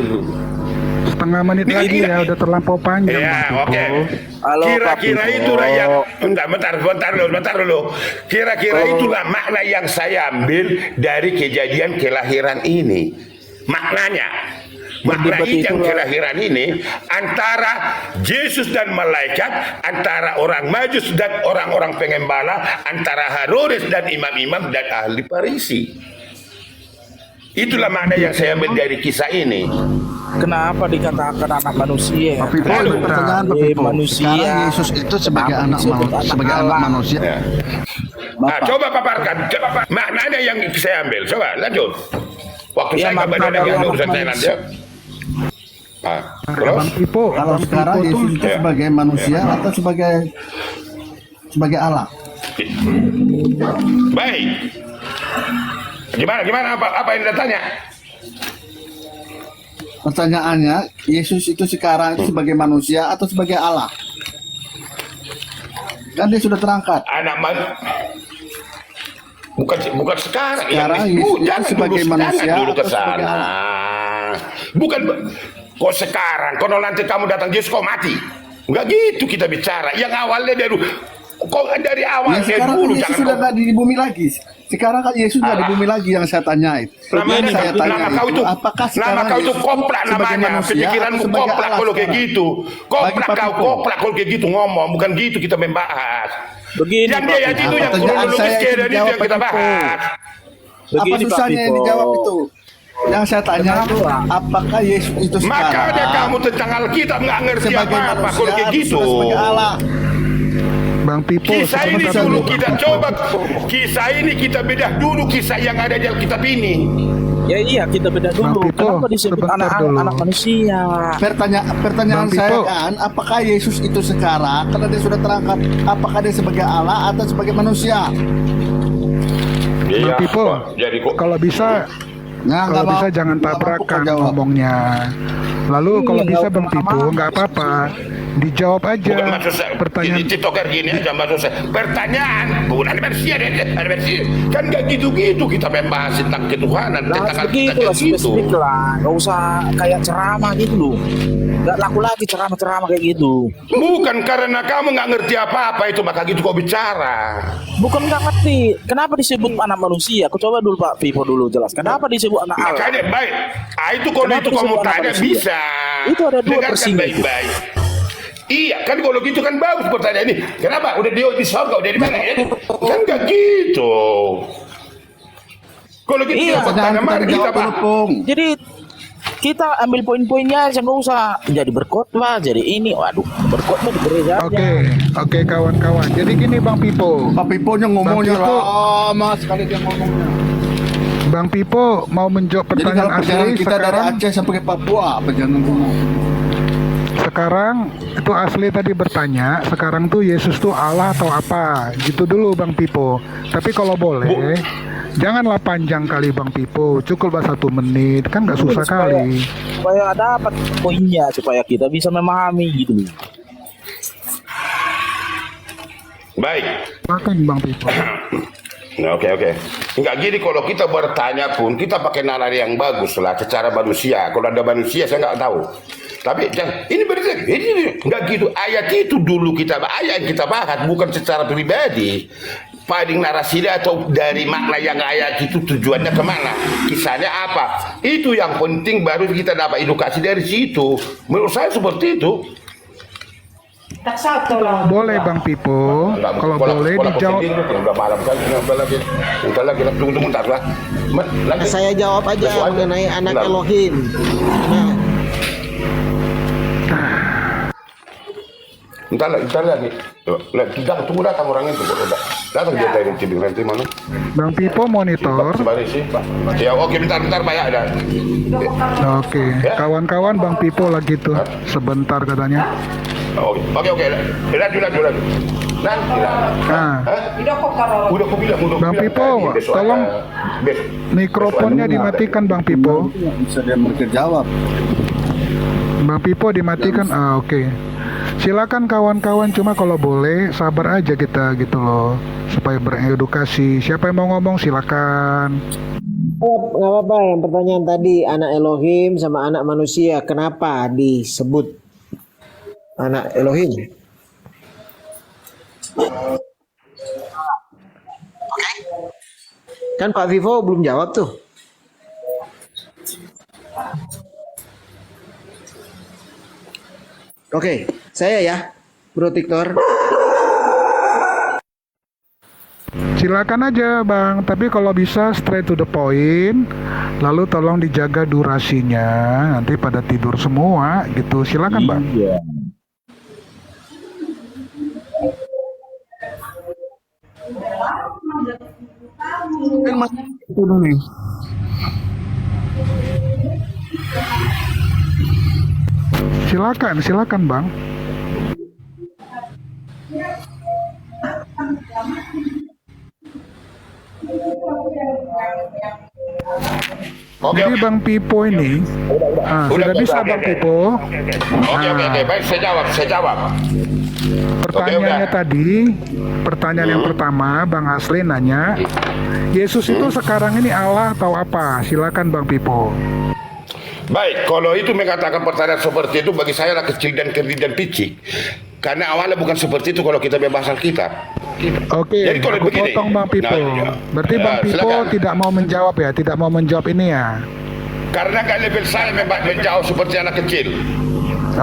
Setengah menit lagi ya, udah terlampau panjang. Ya, oke. Halo, Kira-kira Pak itulah Pipo. yang bentar dulu. Kira-kira itulah makna yang saya ambil dari kejadian kelahiran ini. Maknanya. Makna yang kelahiran ini antara Yesus dan malaikat, antara orang Majus dan orang-orang pengembala, antara Herodes dan imam-imam dan ahli Farisi. Itulah makna yang saya ambil dari kisah ini. Kenapa dikatakan anak manusia? Pak Pipo, ada pertanyaan Pak Pipo. Sekarang Yesus itu sebagai anak manusia. Ya. Nah, coba paparkan, maknanya yang saya ambil. Coba lanjut. Waktu saya nggak ada lagi ada urusan saya nanti. Terus? Bang Pipo, Kalau Bang sekarang Pipo Yesus tuh itu sebagai manusia atau sebagai Allah? Baik. Gimana apa yang Anda tanya? Pertanyaannya, Yesus itu sekarang itu sebagai manusia atau sebagai Allah? Kan dia sudah terangkat. Bukan sekarang. Sekarang Yesus itu sebagai manusia dulu ke atau sebagai sana. Allah? Bukan kok sekarang. Kalau nanti kamu datang Yesus kau mati. Enggak gitu kita bicara. Yang awalnya dari awal Ya, sekarang dulu kan Yesus sudah nggak di bumi lagi. Sekarang kan Yesus nggak di bumi lagi yang saya tanyain. Nama kau itu, apakah sekarang nama kau itu Yesus koplak sebagai namanya. manusia Pemikiranmu atau sebagai koplak Allah kalau kayak sekarang? gitu. Bagi Pak Pipo. Koplak kalau kayak gitu ngomong. Bukan gitu kita membahas. Begini, Yang Pak dia Pipo. itu yang Pertanyaan kronologis saya itu dia dari itu dijawab yang kita Pak Pipo. bahas. Apa Begini, Pak susahnya yang Pipo. dijawab itu? Yang saya tanya itu, apakah Yesus itu sekarang Makanya kamu tentang Alkitab nggak ngerti sebagai apa-apa manusia kalau kayak atau gitu. sebagai Allah? Bang Pipo, Kisah ini sebentar dulu dulu, kita Bang Pipo. coba. Kisah ini kita bedah dulu kisah yang ada di Alkitab ini. Ya iya, kita beda Bang dulu. Pipo, Kenapa disebut sebentar dulu. anak manusia? Pertanyaan Bang saya Pipo. kan, apakah Yesus itu sekarang karena dia sudah terangkat, apakah dia sebagai Allah atau sebagai manusia? Bang Pipo, Jadi kok kalau bisa Nah, kalau bisa jangan tabrakan ngomongnya. Lalu kalau bisa Bang Pipo nggak apa-apa, dijawab aja bukan maksud saya pertanyaan. TikToker gini aja maksud saya. Pertanyaan bukan ada versi kan nggak gitu-gitu kita membahas tentang ketuhanan Nah, tentang begitu lah, gitu. spesifik lah. Gak usah kayak ceramah gitu loh. Gak laku lagi ceramah-ceramah kayak gitu. Bukan karena kamu nggak ngerti apa-apa itu maka gitu kau bicara. Bukan nggak ngerti. Kenapa disebut anak manusia? Aku coba dulu Pak Pipo dulu jelas. Kenapa disebut anak Allah? Makanya baik. Itu kalau Kenapa itu kamu disebut anak tanya manusia? bisa. Itu ada dua Dengarkan versinya. baik-baik. Iya kan kalau gitu kan bagus pertanyaan ini. Kenapa? Udah di sorga udah di mana ya? Kan nggak gitu. Kalau gitu Iya, kita tanya mari kita bahas. Jadi kita ambil poin-poinnya aja, nggak usah jadi berkhotbah, jadi ini, waduh, berkhotbah di gereja aja. Oke, kawan-kawan. Jadi gini Bang Pipo. Pak Piponya ngomongnya Bang Pipo. lama sekali dia ngomongnya. Bang Pipo mau menjawab Jadi kalau pertanyaan perjalanan asli kita dari sekarang. Aceh sampai ke Papua, perjalanan ngomong. Sekarang itu asli tadi bertanya, sekarang tuh Yesus tuh Allah atau apa? Gitu dulu Bang Pipo. Tapi kalau boleh, janganlah panjang kali Bang Pipo, cukup 1 menit, kan nggak susah kali. Supaya dapat poinnya, supaya kita bisa memahami gitu loh. Baik. Silakan Bang Pipo. Nah, oke. Enggak gini kalau kita bertanya pun kita pakai nalar yang bagus lah secara manusia. Kalau ada manusia saya nggak tahu. Tapi ini berarti ini enggak gitu. Ayat itu dulu ayat yang kita bahas bukan secara pribadi. Paling narasinya atau dari makna yang ayat itu tujuannya kemana, kisahnya apa, itu yang penting baru kita dapat edukasi dari situ. Menurut saya seperti itu. Tak satu lah. Boleh Bang Pipo, kalau boleh dijawab. Udah malam kan, bentar lagi, tunggu bentar lah. Lagi. Saya jawab aja mengenai anak Bentar. Elohim. Nah, Bentar lagi. Tunggu datang orang itu. Datang dia dari TV nanti mana? Bang Pipo monitor. Sebalik sih. Ya oke bentar Pak ya ada. Oke, kawan-kawan Bang Pipo lagi tuh sebentar katanya. Oke. Lanjut. Nanti lah. Nah, Udah aku bilang. Bang Pipo, Besok tolong besok. mikrofonnya dimatikan Bang Pipo. Bisa dia mereka jawab. Bang Pipo dimatikan. Oke. Silakan kawan-kawan, cuma kalau boleh sabar aja kita gitu loh, supaya beredukasi. Siapa yang mau ngomong silakan. nggak apa-apa. Yang pertanyaan tadi anak Elohim sama anak manusia, kenapa disebut anak Elohim? Kan Pak Vivo belum jawab tuh. Oke, saya ya, Bro Tiktor. Silakan aja Bang, tapi kalau bisa straight to the point, lalu tolong dijaga durasinya, nanti pada tidur semua gitu. Silakan Bang. Iya. Itu dulu. Silakan Bang. Oke, Jadi oke. Bang Pipo ini, sudah bisa Bang Pipo. Oke, baik, saya jawab. Pertanyaannya udah. tadi, pertanyaan yang pertama, Bang Asli nanya, Yesus itu sekarang ini Allah atau apa? Silakan Bang Pipo. Baik, kalau itu mengatakan pertanyaan seperti itu bagi saya lah kecil dan kerdil dan picik. Karena awalnya bukan seperti itu kalau kita membahas Alkitab. Oke, Jadi kalau aku begini, potong Bang Pipo. nah, Berarti Bang Pipo silakan. tidak mau menjawab ya, tidak mau menjawab ini ya. Karena kan level saya menjauh seperti anak kecil.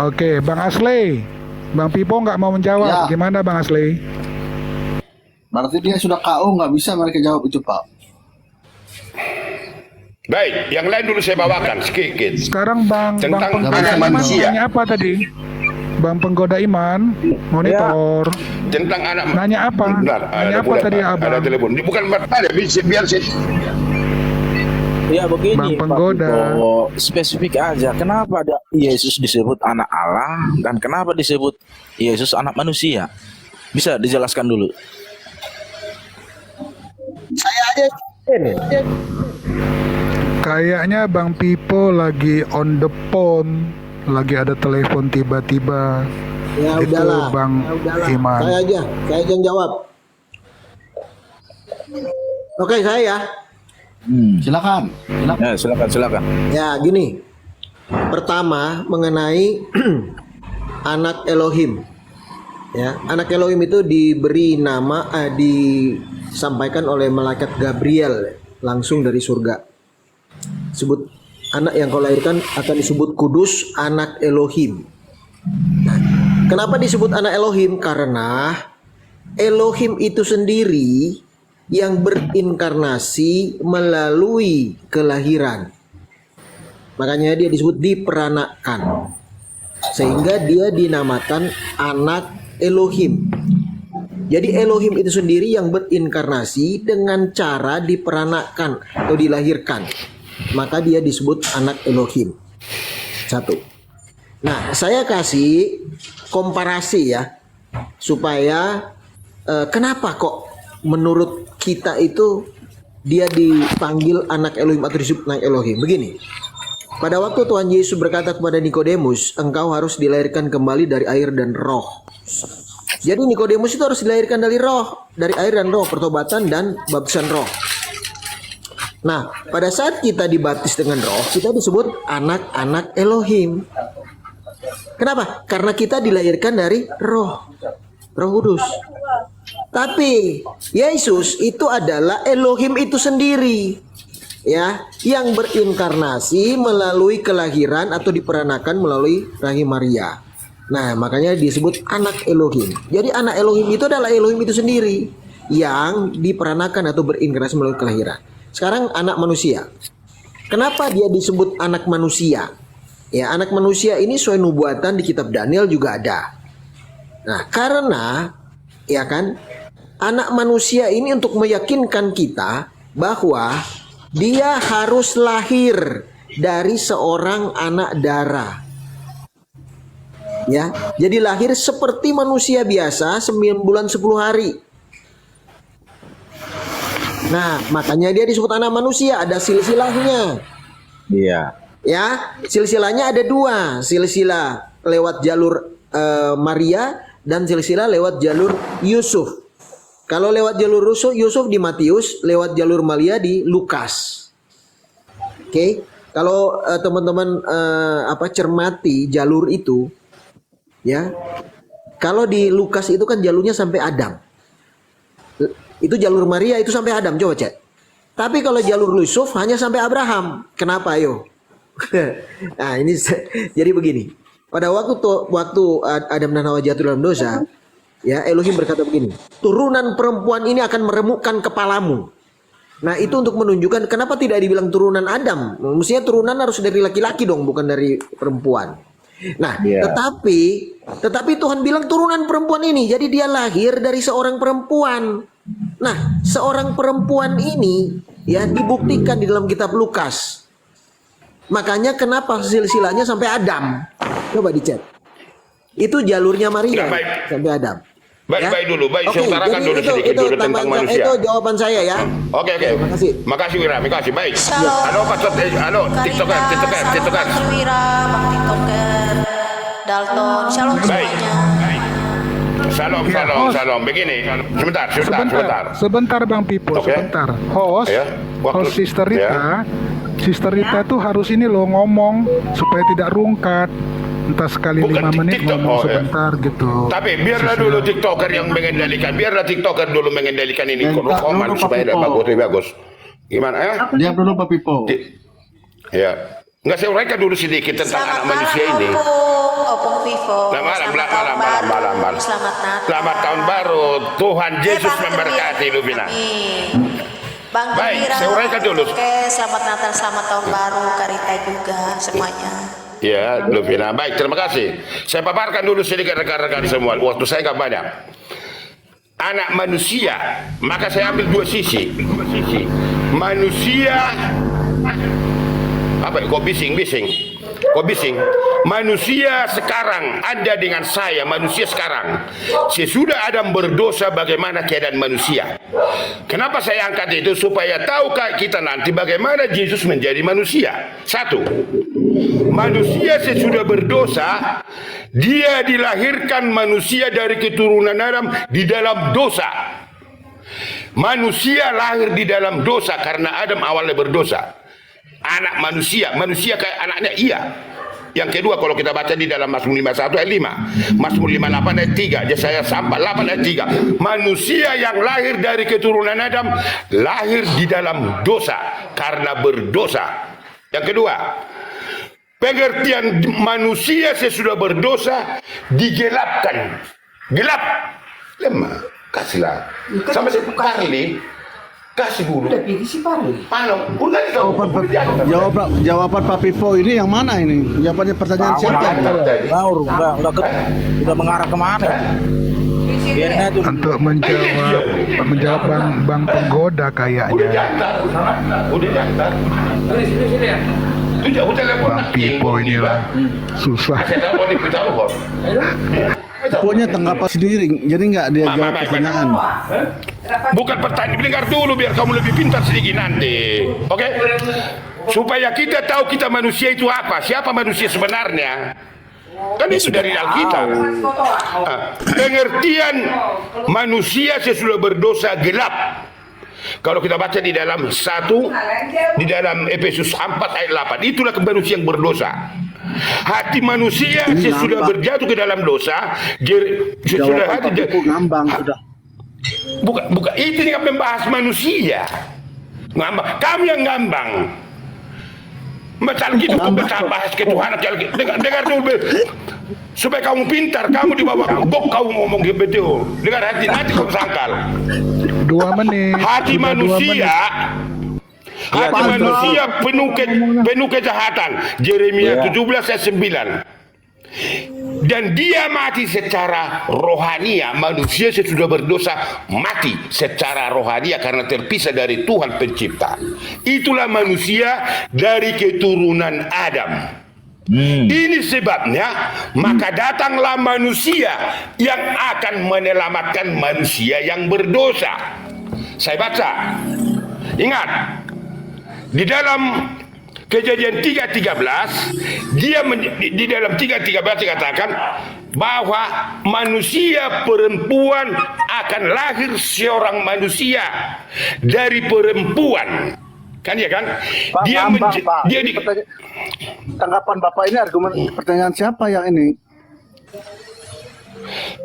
Oke, Bang Asli, Bang Pipo nggak mau menjawab. Ya. Gimana Bang Asli? Berarti dia sudah KO, nggak bisa mereka jawab itu, Pak. Baik, yang lain dulu saya bawakan sedikit. Sekarang Bang Tentang Penggoda anak Iman manusia. nanya apa tadi? Bang Penggoda Iman, monitor. Tentang anak Nanya apa? Benar, Nanya apa tadi Abang? Ada telepon. Ini bukan bertanya, biar saya. Ya begini Bang Pak Penggoda. Pipo, spesifik aja. Kenapa ada Yesus disebut anak Allah dan kenapa disebut Yesus anak manusia? Bisa dijelaskan dulu. Saya aja. Kayaknya Bang Pipo lagi on the phone, lagi ada telepon tiba-tiba. Ya Itu udahlah. Bang Ya udahlah. Iman. Saya aja yang jawab. Oke, saya ya. Silakan. Ya, silakan. Ya, gini. Pertama mengenai anak Elohim. Ya, anak Elohim itu diberi nama disampaikan oleh malaikat Gabriel langsung dari surga. Sebut anak yang kau lahirkan akan disebut kudus, anak Elohim. Nah, kenapa disebut anak Elohim? Karena Elohim itu sendiri yang berinkarnasi melalui kelahiran. Makanya dia disebut diperanakan. Sehingga dia dinamakan anak Elohim. Jadi Elohim itu sendiri yang berinkarnasi dengan cara diperanakan atau dilahirkan. Maka dia disebut anak Elohim. Satu. Nah, saya kasih komparasi ya. Supaya kenapa kok menurut kita itu dia dipanggil anak Elohim atau disebut anak Elohim? Begini. Pada waktu Tuhan Yesus berkata kepada Nikodemus, engkau harus dilahirkan kembali dari air dan roh. Jadi Nikodemus itu harus dilahirkan dari roh, dari air dan roh, pertobatan dan baptisan roh. Nah, pada saat kita dibaptis dengan roh, kita disebut anak-anak Elohim. Kenapa? Karena kita dilahirkan dari roh kudus. Tapi Yesus itu adalah Elohim itu sendiri, ya, yang berinkarnasi melalui kelahiran atau diperanakan melalui rahim Maria. Nah, makanya disebut anak Elohim. Jadi anak Elohim itu adalah Elohim itu sendiri yang diperanakan atau berinkarnasi melalui kelahiran. Sekarang anak manusia. Kenapa dia disebut anak manusia? Ya, anak manusia ini sesuai nubuatan di kitab Daniel juga ada. Nah, karena ya kan, anak manusia ini untuk meyakinkan kita bahwa dia harus lahir dari seorang anak darah. Ya, jadi lahir seperti manusia biasa 9 bulan 10 hari. Nah, makanya dia disebut anak manusia, ada silsilahnya. Iya. Ya, silsilahnya ada dua, silsilah lewat jalur Maria dan silsilah lewat jalur Yusuf. Kalau lewat jalur Yusuf di Matius, lewat jalur Maria di Lukas. Oke, kalau teman-teman cermati jalur itu, ya, Kalau di Lukas itu kan jalurnya sampai Adam. Itu jalur Maria itu sampai Adam, coba cek. Tapi kalau jalur Yusuf hanya sampai Abraham. Kenapa ayo? Nah ini jadi begini. Pada waktu Adam dan Hawa jatuh dalam dosa, ya Elohim berkata begini, turunan perempuan ini akan meremukkan kepalamu. Nah itu untuk menunjukkan kenapa tidak dibilang turunan Adam. Mestinya turunan harus dari laki-laki dong, bukan dari perempuan. Nah tetapi Tuhan bilang turunan perempuan ini, jadi dia lahir dari seorang perempuan. Nah seorang perempuan ini ya dibuktikan di dalam kitab Lukas. Makanya kenapa silsilahnya sampai Adam? Coba dicek. Itu jalurnya Maria sampai Adam. Baik dulu, saya utarakan dulu sedikit dulu tentang manusia. Itu jawaban saya ya. Oke. Makasih Wira, makasih. Baik. Halo Pak TikToker. Wira, Bang TikToker, Dalton, shalom semuanya. Shalom. Begini, Sebentar Bang Pipo, sebentar. Host Sister Rita. Sister Rita tuh harus ini loh ngomong supaya tidak rungkat. Entah sekali 5 menit ngomong sebentar gitu. Tapi biarlah dulu TikToker yang mengendalikan. Biarlah TikToker dulu mengendalikan ini koman supaya bagus. Gimana ya? Diam dulu Pak Pipo. Ya. Enggak, saya uraikan dulu sedikit tentang anak manusia ini. Opung Vivo. Malam. Selamat tahun baru. Tuhan Yesus memberkati Luvina. Bang Baik, saya uraikan dulu. Oke, selamat Natal, selamat tahun baru, Karita juga semuanya. Ya, Luvina. Baik, terima kasih. Saya paparkan dulu sedikit rekan-rekan semua. Waktu saya nggak banyak. Anak manusia, maka saya ambil dua sisi. Manusia, apa? Kok bising? Manusia sekarang, Anda dengan saya, manusia sekarang. Sesudah Adam berdosa, bagaimana keadaan manusia? Kenapa saya angkat itu? Supaya tahukah kita nanti bagaimana Yesus menjadi manusia. Satu, manusia sesudah berdosa, dia dilahirkan manusia dari keturunan Adam di dalam dosa. Manusia lahir di dalam dosa karena Adam awalnya berdosa. Anak manusia kayak anaknya iya. Yang kedua kalau kita baca di dalam Mazmur 51 ayat 5, Mazmur 58 ayat 3, Yesaya 8 ayat 3, manusia yang lahir dari keturunan Adam lahir di dalam dosa karena berdosa. Yang kedua, pengertian manusia sesudah berdosa digelapkan. Gelap, lemah, kasihlah. Sama si Carly, kasih dulu. Jawaban Pak Pipo ini yang mana ini? Jawabannya pertanyaan siapa? Udah mengarah kemana? Untuk menjawab bang penggoda kayaknya. Bang Pipo inilah susah. Pokoknya tanggapan sendiri, jadi nggak dia jawab pertanyaan. Bukan pertanyaan, dengar dulu biar kamu lebih pintar sedikit nanti. Oke? Supaya kita tahu kita manusia itu apa, siapa manusia sebenarnya. Kan itu dari Alkitab. Pengertian manusia sesudah berdosa gelap. Kalau kita baca di dalam di dalam Efesus 4 ayat 8, itulah manusia yang berdosa. Hati manusia sesudah berjatuh ke dalam dosa, sesudah hati ngambang sudah. Bukan itu yang membahas manusia. Ngambang, kamu yang ngambang. Macam gitu bahas ketuhanan. Dengar dulu. Supaya kamu pintar, kamu di bawah bok kamu ngomong gitu. Dengar hati, nanti kamu sangkal. 2 menit. Hati manusia penuh kejahatan. Yeremia 17 ayat 9. Dan dia mati secara rohania. Manusia sesudah berdosa mati secara rohania karena terpisah dari Tuhan pencipta. Itulah manusia dari keturunan Adam. Ini sebabnya maka datanglah manusia yang akan menyelamatkan manusia yang berdosa. Saya baca. Ingat, di dalam Kejadian 3:13, di dalam 3:13 dikatakan bahwa manusia perempuan akan lahir seorang manusia dari perempuan. Kan ya kan? Tanggapan Bapak ini argumen pertanyaan siapa yang ini?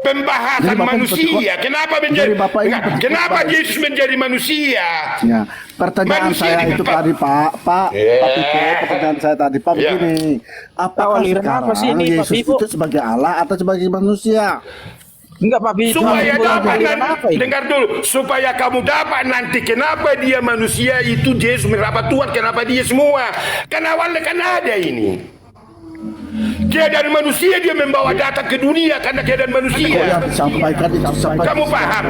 pembahasan Jadi Bapak manusia. Kenapa menjadi Jadi Bapak ini kenapa Yesus menjadi manusia? Ya, pertanyaan Manusia saya di itu tempat- tadi Pak Pipo, pertanyaan saya tadi Pak Ya. begini, apakah Aliran sekarang apa sih ini, Pak Yesus Pipo? itu sebagai Allah atau sebagai manusia? Enggak Pak Pipo. Supaya dapat Aliran apa nanti, ini? dengar dulu, supaya kamu dapat nanti kenapa dia manusia itu Yesus mendapat Tuhan, kenapa dia semua? Kan awalnya kan ada ini. Keadaan manusia dia membawa datang ke dunia karena keadaan Oh, manusia. yang disampaikan itu sampai Kamu paham?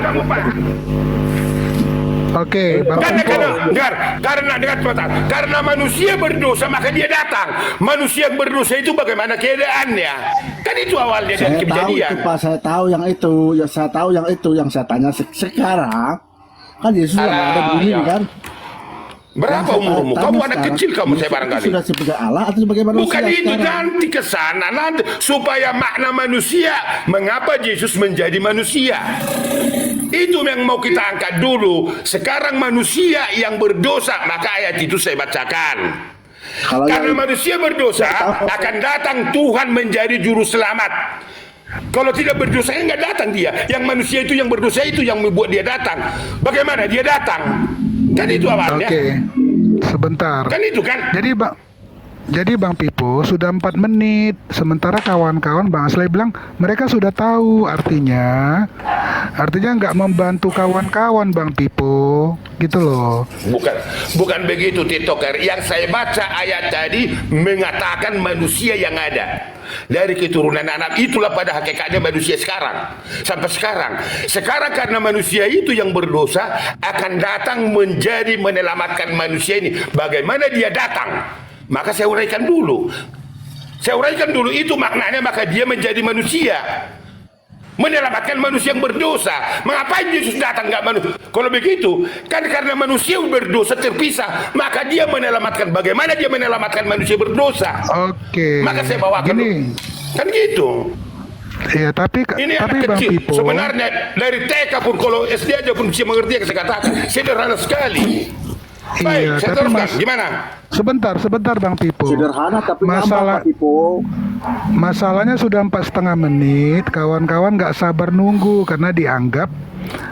Oke, Bang Pipo. Karena manusia berdosa maka dia datang. Manusia yang berdosa itu bagaimana keadaannya? Kan itu awalnya saya dari tahu kejadian. itu Pak, saya tahu yang itu, ya saya tahu yang itu, yang saya tanya sekarang kan Yesus yang ada di dunia iya. kan? Berapa Yang saya umurmu? tanya Kamu anak sekarang, kecil kamu saya Yesus barangkali. itu sudah sebagai Allah atau sebagai manusia Bukan itu sekarang? nanti ke sana nanti supaya makna manusia mengapa Yesus menjadi manusia. Itu yang mau kita angkat dulu. Sekarang manusia yang berdosa, maka ayat itu saya bacakan. Kalau Karena yang- manusia berdosa akan datang Tuhan menjadi juru selamat. Kalau tidak berdosa nggak datang dia. Yang manusia itu yang berdosa itu yang membuat dia datang. Bagaimana dia datang? Kan itu awalnya. Oke, sebentar. Kan itu kan. Jadi Bang Pipo sudah 4 menit, sementara kawan-kawan Bang Aslay bilang mereka sudah tahu, artinya nggak membantu kawan-kawan Bang Pipo, gitu loh. Bukan begitu TikToker. Yang saya baca ayat tadi mengatakan manusia yang ada dari keturunan anak, itulah pada hakikatnya manusia sekarang sampai sekarang. Sekarang karena manusia itu yang berdosa akan datang menjadi menyelamatkan manusia ini. Bagaimana dia datang? Maka saya uraikan dulu. Itu maknanya, maka dia menjadi manusia. Menyelamatkan manusia yang berdosa. Mengapain Yesus datang nggak manusia? Kalau begitu, kan karena manusia berdosa terpisah, maka dia menyelamatkan. Bagaimana dia menyelamatkan manusia berdosa? Oke. Maka saya bawakan. Gini. Kan gitu. Ya, tapi Ini Bang anak kecil. Pipo, Sebenarnya dari TK pun kalau SD aja pun bisa mengerti yang saya katakan. Sederhana sekali. Baik, iya, saya tapi teruskan. Gimana? sebentar Bang Pipo. Sederhana tapi Masalah- gampang Pak Pipo. Masalahnya sudah 4,5 menit, kawan-kawan nggak sabar nunggu karena dianggap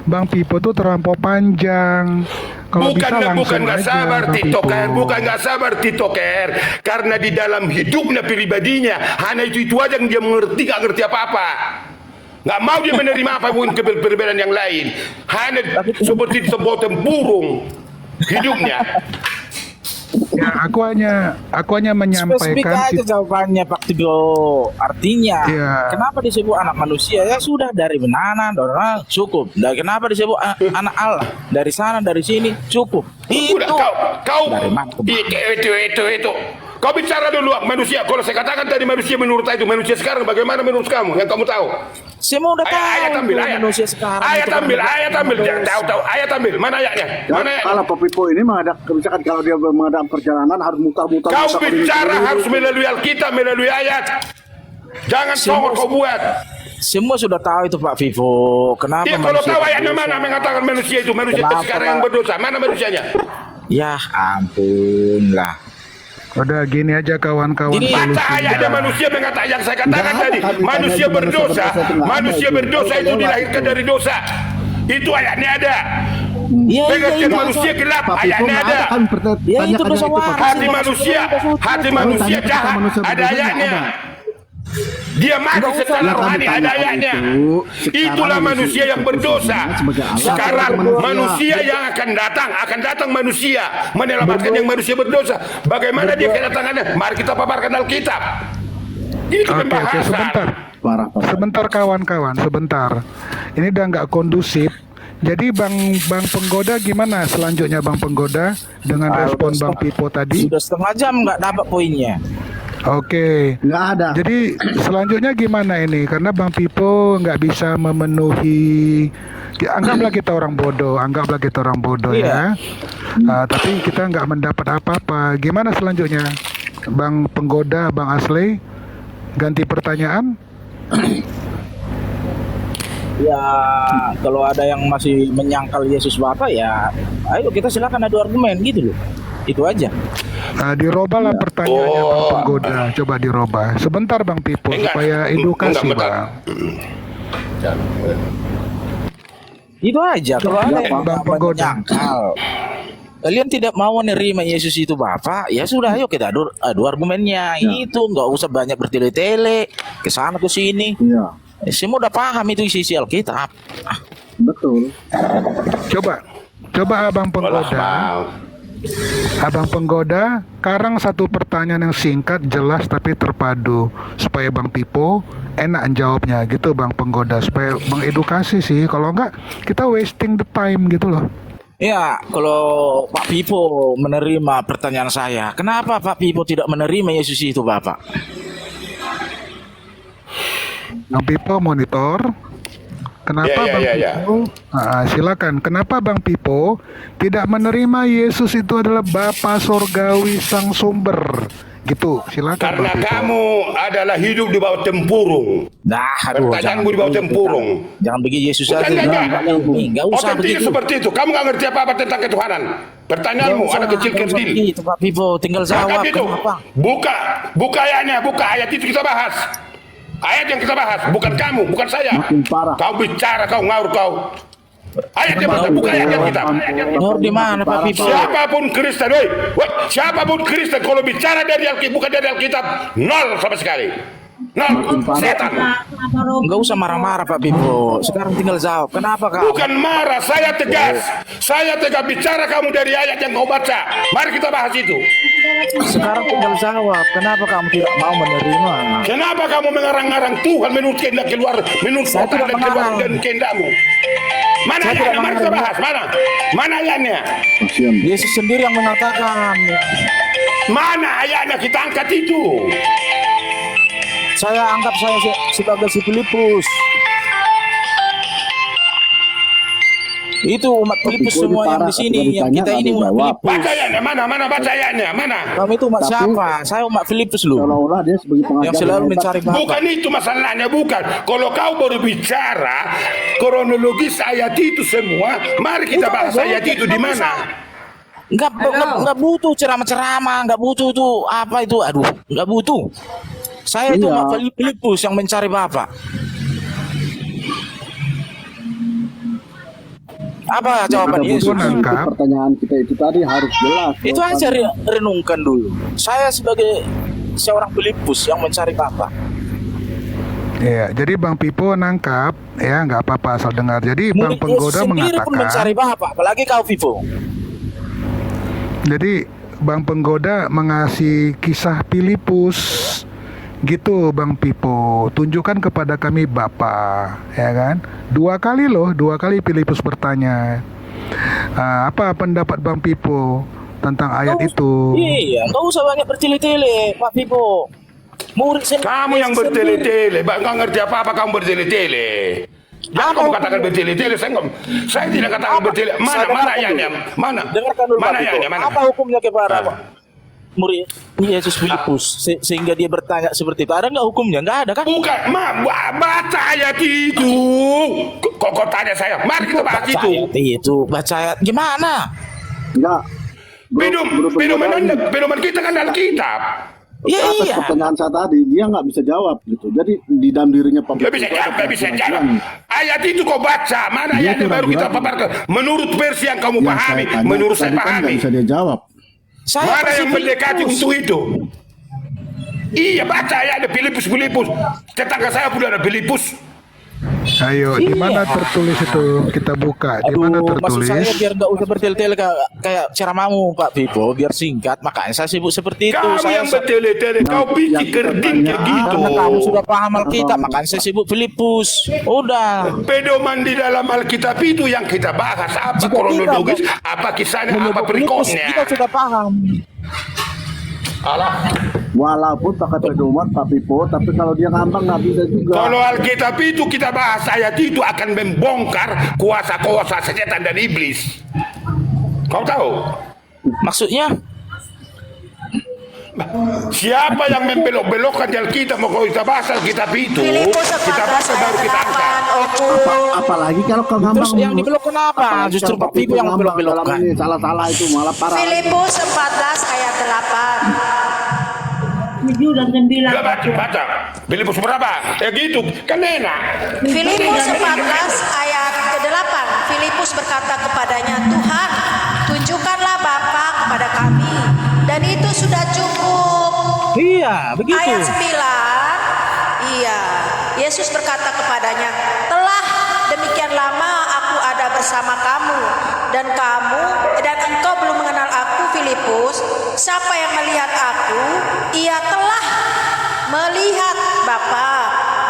Bang Pipo tuh terlampau panjang. Kalau bisa langsung nggak aja, sabar Bang TikToker, Pipo. bukan nggak sabar TikToker, karena di dalam hidupnya pribadinya hanya itu aja yang dia mengerti, nggak ngerti apa-apa. Nggak mau dia menerima apapun perbedaan yang lain, hanya seperti sebuah tempurung hidupnya. Ya, aku hanya Spesifik menyampaikan aja jawabannya Pak Tigo. Artinya, Iya. kenapa disebut anak manusia? Ya sudah dari benanan, dorang cukup. Dan kenapa disebut anak Allah? Dari sana, dari sini cukup. Itu. Udah, kau Dari mana ke mana? itu. Kau bicara dulu manusia. Kalau saya katakan tadi manusia menurut itu manusia sekarang, bagaimana menurut kamu? Yang kamu tahu? Semua udah tahu. Ayat ambil, tuh ayat. manusia sekarang. Ayat itu ambil, karena ayat ambil. Jangan tahu. Ayat ambil. Mana ayatnya? Mana ayatnya? Kalau Pak Pipo ini misalkan kalau dia mengadakan perjalanan harus mutar-mutar. Kau mutar bicara keliling-keliling. harus melalui Alkitab, melalui ayat. Jangan songok kau buat. Semua sudah tahu itu Pak Vivo. Kenapa? Dia kalau manusia tahu ayatnya berdosa? mana mengatakan manusia itu manusia Kenapa, sekarang yang Pak? berdosa. Mana manusianya? Ya ampun lah. udah gini aja kawan-kawan. Gini, Baca solusinya. ayatnya manusia mengatakan yang saya katakan Nggak ada, tadi. kan, Manusia ditanya berdosa. manusia berdosa itu nggak ada Manusia itu. berdosa Kalau itu lewat dilahirkan itu. dari dosa. Itu ayatnya ada. Iya, Pengertian manusia gelap. Pak Pipo Ayatnya nggak ada. ada kan Ya, itu dosa Pak. waras. Hati manusia Tanya kepada jahat. manusia Ada berdosa, ayatnya. nggak ada. Dia mati secara Ya, rohani, kan ada ditanya ayatnya. itu. Sekarang Itulah Yesus manusia yang itu berdosa. sebagai Allah, Sekarang sebagai manusia. manusia yang akan datang manusia menyelamatkan yang manusia berdosa. Bagaimana dia kedatangannya? Mari kita paparkan Alkitab. Itu Oke, pembahasan. sebentar. Parah. Sebentar kawan-kawan, sebentar. Ini udah nggak kondusif. Jadi Bang Penggoda gimana selanjutnya Bang Penggoda dengan respon Bang Pipo tadi? Sudah setengah jam nggak dapat poinnya. Oke. Nggak ada. Jadi selanjutnya gimana ini? Karena Bang Pipo nggak bisa memenuhi. Anggaplah kita orang bodoh, Iya. ya. Tapi kita nggak mendapat apa-apa. Gimana selanjutnya, Bang Penggoda, Bang Aslay? Ganti pertanyaan? Ya kalau ada yang masih menyangkal Yesus Bapa ya, ayo kita silakan adu argumen gitu loh. Itu aja. Dirobah lah pertanyaannya Bang Penggoda. Coba dirobah. Sebentar Bang Pipo Enggak. supaya edukasi Enggak, bentar. Bang. Itu aja. Kalau ada yang Bang Penggoda. menyangkal, kalian tidak mau menerima Yesus itu Bapak, ya sudah, ayo kita adu argumennya. Itu nggak usah banyak bertele-tele ke sana ke sini. Iya, Semua udah paham itu isi Alkitab. betul. Coba Abang Penggoda. Abang Penggoda, karang satu pertanyaan yang singkat, jelas tapi terpadu supaya Bang Pipo enak jawabnya gitu Bang Penggoda, supaya mengedukasi sih. Kalau enggak kita wasting the time gitu loh. Ya, kalau Pak Pipo menerima pertanyaan saya, kenapa Pak Pipo tidak menerima Yesus itu Bapak? Bang Pipo monitor. Kenapa Bang Pipo? Silakan. Kenapa Bang Pipo tidak menerima Yesus itu adalah Bapa Sorgawi Sang Sumber? Gitu. Silakan. Karena Bang Pipo. kamu adalah hidup di bawah tempurung. Nah, aduh, Pertanyaanmu di bawah tempurung. Jangan begitu Yesus Bukan, aja. Enggak usah Otentiknya begitu. seperti itu. Kamu nggak ngerti apa-apa tentang ketuhanan. Pertanyaanmu anak kecil kerdil. Itu Pak Pipo tinggal jawab. Itu. Kenapa? Buka ayatnya, buka ayat itu kita bahas. Ayat yang kita bahas, bukan kamu, bukan saya. Kau bicara, kau ngawur kau. Ayat yang mana? Buka ayat yang kita. Ngawur di mana Pak Pipo? Siapapun Kristen, siapapun Kristen kalau bicara dari Alkitab, bukan dari Alkitab, nol sama sekali. Nol, setan. Enggak usah marah-marah Pak Pipo. Sekarang tinggal jawab. Kenapa Kak? Bukan marah, saya tegas. Saya tegas bicara kamu dari ayat yang kau baca. Mari kita bahas itu. Sekarang tinggal jawab. Kenapa kamu tidak mau menerima? Kenapa kamu mengarang-arang Tuhan menurut kehendak keluar, menurut Saya kota tidak dan keluar mengarang. dan kehendakmu? Mana Saya ayatnya? tidak Mari kita mengarang. bahas. Mana ayatnya? Yesus sendiri yang mengatakan. Mana ayatnya? Kita angkat itu. Saya anggap saya sebagai si Filipus. Itu umat Filipus semua yang di sini, yang kita ini umat Filipus. Baca ayatnya, mana baca ayatnya, mana? Kamu itu umat siapa? Saya umat Filipus loh. Seolah-olah dia sebagai pengajar Yang selalu mencari Bapak. Bukan itu masalahnya, bukan. Kalau kau baru bicara kronologis ayat itu semua, mari kita bahas ayat itu di mana? Enggak butuh ceramah-ceramah, enggak butuh tuh apa itu. Aduh, enggak butuh. Saya itu umat Filipus yang mencari Bapak. Apa jawaban Yesus? Pertanyaan kita itu tadi harus jelas. Itu aja renungkan dulu. Saya sebagai seorang Filipus yang mencari Bapak. Iya, jadi Bang Pipo nangkap, ya nggak apa-apa asal dengar. Jadi Bang Penggoda sendiri pun mencari mengatakan, Bapak, apalagi kau Pipo. jadi Bang Penggoda mengasih kisah Filipus, gitu Bang Pipo. Tunjukkan kepada kami Bapa, ya kan? Dua kali Filipus bertanya. Apa pendapat Bang Pipo tentang ayat itu? Iya, nggak usah banyak bertele-tele, Pak Pipo. Murid Kamu yang bertele-tele, nggak ngerti apa-apa kamu bertele-tele. Jangan kamu katakan bertele-tele, saya tidak katakan bertele. Mana ayatnya? Mana? Dengarkan dulu Mana Pak Pipo. ayatnya? Mana? Apa hukumnya kepada murid Yesus Filipus sehingga dia bertanya seperti itu? Ada nggak hukumnya? Nggak ada kan? Bukan, baca ayat itu. Kok tanya saya? Mari kita bahas itu. Baca ayat gimana? Enggak. Pedoman kita kan Alkitab. Iya. Pertanyaan saya tadi dia nggak bisa jawab gitu. Jadi di dalam dirinya Pak. Nggak bisa jawab. Ayat itu kau baca. Mana ayatnya baru kita paparkan. Menurut versi yang kamu pahami, menurut saya pahami. Bisa dia jawab. Mana yang mendekati untuk itu? Iya, baca ayatnya Filipus. Tetangga saya pun ada Filipus. Ayo, di mana tertulis itu? Kita buka. Di mana tertulis? Maksud saya biar nggak usah bertele-tele kayak ceramahmu Pak Pipo, biar singkat. Makanya saya sibuk seperti itu. Kamu yang bertele-tele, kau pikir kerding kayak gitu. Karena kamu sudah paham Alkitab, makanya saya sibuk Filipus. Udah. Pedoman di dalam Alkitab itu yang kita bahas. Apa kronologis, apa kisahnya, apa berikutnya. Kita sudah paham. Alah. Walaupun pakai pedoman Pak Pipo, tapi kalau dia ngambang nggak bisa juga. Kalau Alkitab itu kita bahas ayat itu akan membongkar kuasa-kuasa setan dan iblis. Kau tahu? Maksudnya? Siapa yang membelok-belokkan di Alkitab? Mau kita bahas Alkitab itu, kita bahas baru kita angkat. Apalagi kalau kau ngambang. Terus yang dibelok kenapa? Justru Pak Pipo yang belok-belokkan. Salah-salah itu malah parah. Filipus 14 ayat 8. 7 dan 9. Baca. Filipus berapa? Ya gitu, kan enak. Filipus 14 ayat ke-8. Filipus berkata kepadanya, Tuhan, tunjukkanlah Bapa kepada kami, dan itu sudah cukup. Iya, begitu. Ayat 9. Iya. Yesus berkata kepadanya, telah demikian lama aku ada bersama kamu, dan engkau belum mengenal aku, Filipus. Siapa yang melihat aku, ia telah melihat Bapa.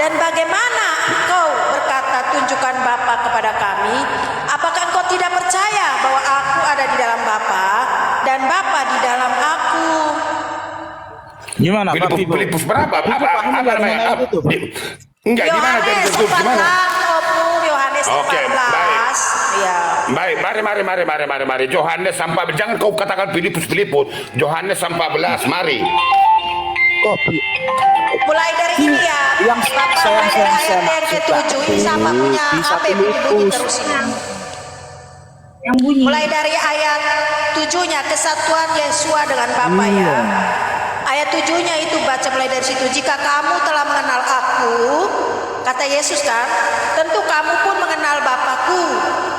Dan bagaimana engkau berkata, tunjukkan Bapa kepada kami? Apakah engkau tidak percaya bahwa aku ada di dalam Bapa dan Bapa di dalam aku? Gimana Pak Pipo? Filipus berapa? Apa namanya? Enggak, gimana jadi Yohanes tertulis gimana? 14, Yohanes 14. Oke, baik. Ya. Baik, mari. Yohanes sampai, jangan kau katakan Filipus. Yohanes 14, mari. Mulai dari ini ya. Yang Bapak, saya mulai dari ayat yang ke-7. Ini siapa punya HP bunyi terus ini. Yang bunyi. Mulai dari ayat 7-nya, kesatuan Yesua dengan Bapa ya. Ayat 7-nya itu baca mulai dari situ. Jika kamu telah mengenal aku, kata Yesus kan, tentu kamu pun mengenal Bapakku.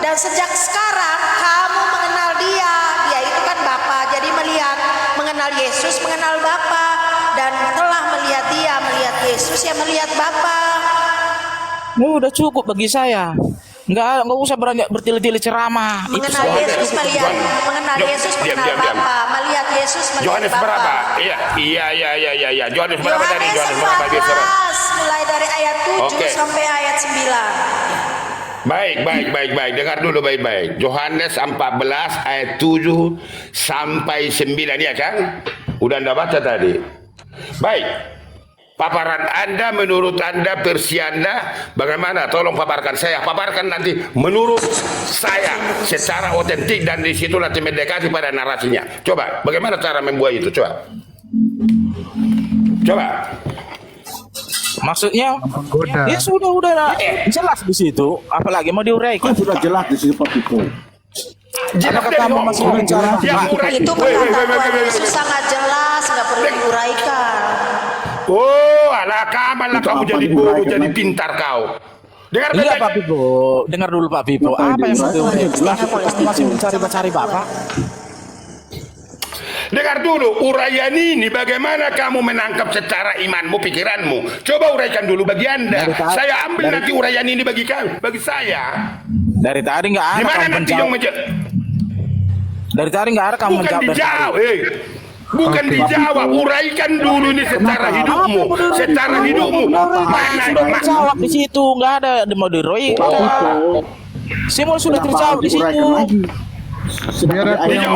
Dan sejak sekarang kamu mengenal dia. Dia itu kan Bapa. Jadi mengenal Yesus, mengenal Bapa. Dan telah melihat dia, melihat Yesus, ya melihat Bapa. Udah cukup bagi saya. Nggak usah banyak bertele-tele ceramah. Mengenal Yesus, melihat Bapa, melihat Yesus, melihat Yohanes Bapa. berapa? Iya. Yohanes berapa tadi? Yohanes 14, mulai dari ayat 7 sampai ayat 9. Baik. Dengar dulu baik-baik. Yohanes 14 ayat 7 sampai 9 ya kan? Udah Anda baca tadi. Baik. Paparan Anda, menurut Anda, versi Anda bagaimana? Tolong paparkan saya. Paparkan nanti menurut saya secara otentik, dan disitu nanti mendekati pada narasinya. Coba, bagaimana cara membuat itu? Coba. Maksudnya? Menggoda. Ya sudah jelas di situ. Apalagi mau diuraikan? Sudah jelas di situ Pak Pipo. Apakah kamu masih bicara? Itu pengakuan Yesus sangat jelas, nggak perlu diuraikan. Oh, alah kamu jadi guru, jadi pintar kau. Dengar Iya Pak Pipo, dengar dulu Pak Pipo. Apa yang masih mencari Bapak? Dengar dulu uraian ini, bagaimana kamu menangkap secara imanmu, pikiranmu. Coba uraikan dulu bagi Anda. Saya ambil nanti uraian ini bagi saya. Dari tadi nggak ada. Gimana nanti yang Dari tadi nggak ada kamu menjawab. Bukan dijawab, uraikan dulu ini secara hidupmu, Sudah terjawab di situ, nggak ada mau diuraikan. Semua sudah terjawab di situ. Biar aku yang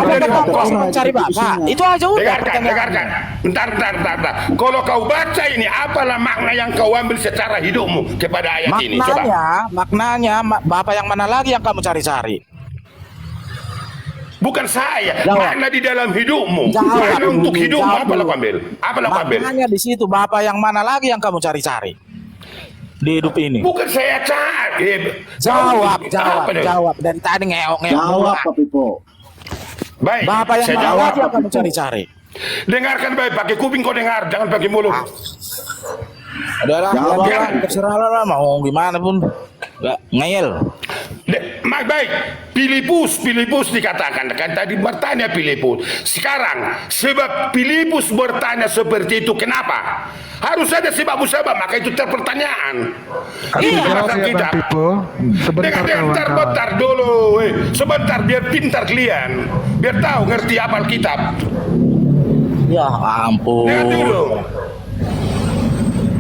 mencari Bapak. Itu aja udah. Dengarkan. Bentar. Kalau kau baca ini, apalah makna yang kau ambil secara hidupmu kepada ayat ini? Coba. Maknanya Bapak yang mana lagi yang kamu cari-cari? Bukan saya, makna di dalam hidupmu. Makna untuk hidupmu, apalah kau ambil? Maknanya di situ, Bapak yang mana lagi yang kamu cari-cari di hidup ini? Bukan saya cari. Jawab. Dari tadi ngeok. Jawab Pak Pipo. Baik, Bapak yang mana lagi yang kamu cari-cari? Dengarkan baik, pakai kuping kau dengar, jangan pakai mulut. Adalah, terserah lah, mau gimana pun. Nggak ngeyel. Baik, Filipus dikatakan kan tadi bertanya Filipus. Sekarang sebab Filipus bertanya seperti itu, kenapa? Harus ada sebab, maka itu pertanyaan. Kita. Sebentar dulu, sebentar biar pintar kalian, biar tahu ngerti apal kitab. Ya ampun. Dengar dulu.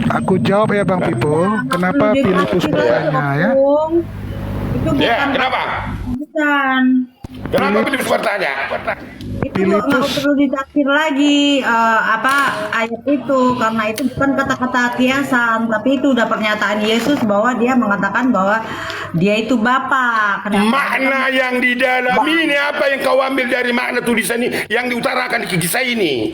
Aku jawab ya Bang Pipo, kenapa Filipus bertanya ya? Itu bukan. Kenapa? Bukan. Kenapa Filipus bertanya? Itu nggak perlu ditaksir lagi ayat itu, karena itu bukan kata-kata kiasan, tapi itu udah pernyataan Yesus bahwa dia mengatakan bahwa dia itu Bapa. Makna yang di dalam ini apa yang kau ambil dari makna tulisan ini yang diutarakan di kisah ini?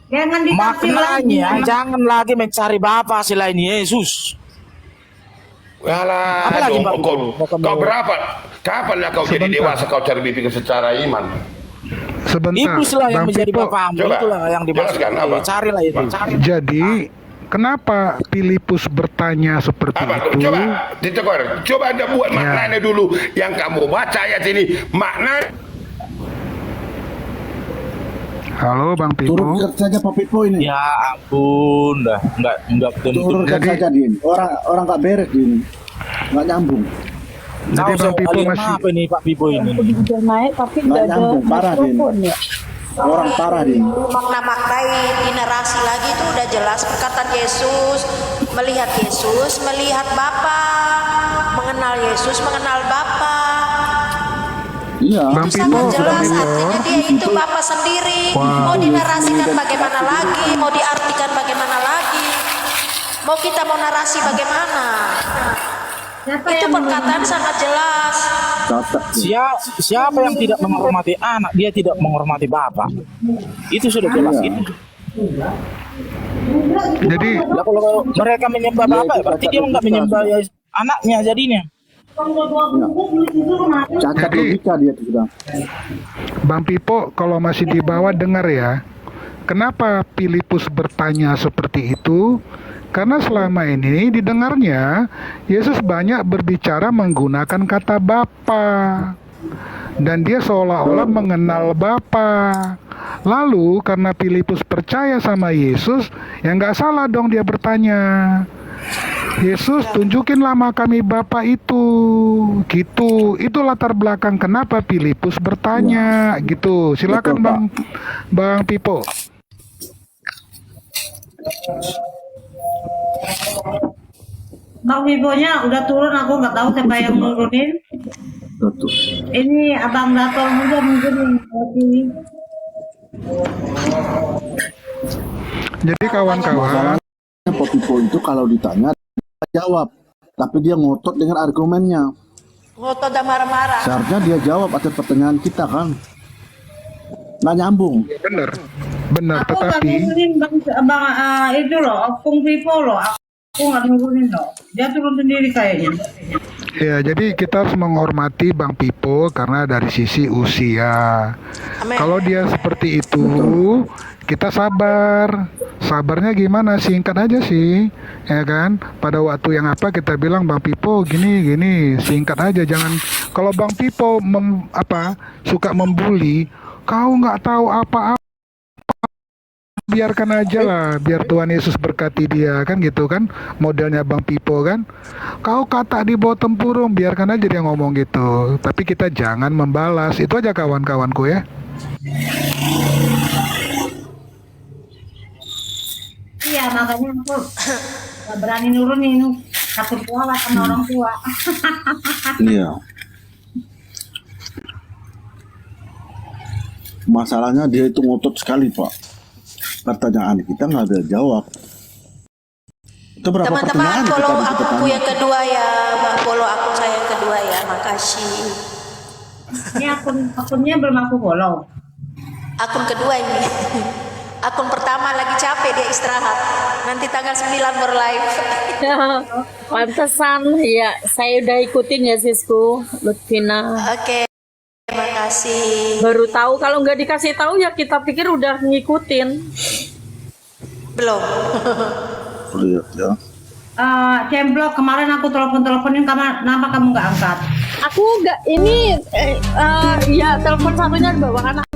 Jangan ditaksir lagi. Jangan lagi mencari Bapa selain Yesus. Walah, kau berapa? Kapan kau jadi dewasa kau cari berpikir secara iman? Sebentar. Iblislah yang menjadi Bapamu, itulah yang dimaksudkan. Carilah itu. Jadi Kenapa Filipus bertanya seperti Apa? itu? Coba ditegur. Coba Anda buat maknanya dulu yang kamu baca ayat ini. Makna Halo Bang Pipo. Turunkan saja Pak Pipo ini. Ya ampun, dah nggak tentu. Turunkan saja Din. Orang nggak beres Din. Nggak nyambung. Jadi Bang Pipo masih apa ini Pak Pipo ini? Udah naik tapi nggak nggak ada nyambung, parah Din. mikrofon ya. Orang parah Din. Makna-maknai di narasi lagi itu udah jelas perkataan Yesus, melihat Bapa, mengenal Yesus, mengenal Bapa. Iya. Bang Itu Pipo sangat sudah jelas, minor. artinya dia itu Bapa sendiri. Mau dinarasikan bagaimana lagi, mau diartikan bagaimana lagi, mau kita mau narasi bagaimana. Itu perkataan sangat jelas. Siapa yang tidak menghormati anak, dia tidak menghormati bapak. Itu sudah jelas itu. Jadi Lah kalau mereka menyembah bapak, berarti dia nggak menyembah anaknya jadinya. Cacat Jadi- logika dia tuh sudah. Bang Pipo kalau masih di bawah dengar ya. Kenapa Filipus bertanya seperti itu? Karena selama ini didengarnya Yesus banyak berbicara menggunakan kata Bapa. Dan dia seolah-olah mengenal Bapa. Lalu karena Filipus percaya sama Yesus, ya nggak salah dong dia bertanya. Yesus, tunjukin lama kami Bapa itu. Gitu. Itu latar belakang kenapa Filipus bertanya gitu. Silakan Betul, Pak. Bang Pipo. Bang Vivonya udah turun, aku nggak tahu siapa yang nurunin. Betul. Ini Abang Dato juga mungkin yang lagi. Jadi kawan-kawan, Pak Pipo itu kalau ditanya dia jawab, tapi dia ngotot dengan argumennya. Ngotot dan marah-marah. Seharusnya dia jawab atas pertanyaan kita kan. Nggak nyambung. benar. Benar, Aku nggak tetapi nurunin bang itu loh, Bang Vivo loh. Aku nggak nurunin loh. Dia turun sendiri kayaknya. ya jadi kita harus menghormati Bang Pipo karena dari sisi usia. Amin. Kalau dia seperti itu, kita sabar. Sabarnya gimana? Singkat aja sih, ya kan? Pada waktu yang apa kita bilang Bang Pipo gini, singkat aja. Jangan kalau Bang Pipo suka membuli, kau nggak tahu apa-apa. Biarkan aja lah, biar Tuhan Yesus berkati dia, kan gitu kan? Modelnya Bang Pipo kan? Kau kata di bawah tempurung, biarkan aja dia ngomong gitu. Tapi kita jangan membalas. Itu aja kawan-kawanku ya. Iya, makanya aku nggak berani nurunin. Takut kualat sama orang tua. Iya. Masalahnya dia itu ngotot sekali Pak. Pertanyaan kita nggak ada jawab. Itu berapa Teman-teman, pertanyaan kita follow kita akunku tanya? yang kedua ya, follow akun saya yang kedua ya, makasih. Ini akunnya belum aku follow. Akun kedua ini. Akun pertama lagi capek, dia istirahat. Nanti tanggal 9 baru live. Pantesan ya, saya udah ikutin ya Sisku, Lutfina. Oke, makasih. Baru tahu, kalau nggak dikasih tahu ya kita pikir udah ngikutin. Belum. Lihat ya. Cemplok, kemarin aku teleponin kenapa kamu nggak angkat? Aku nggak ini ya telepon satunya di bawah anak.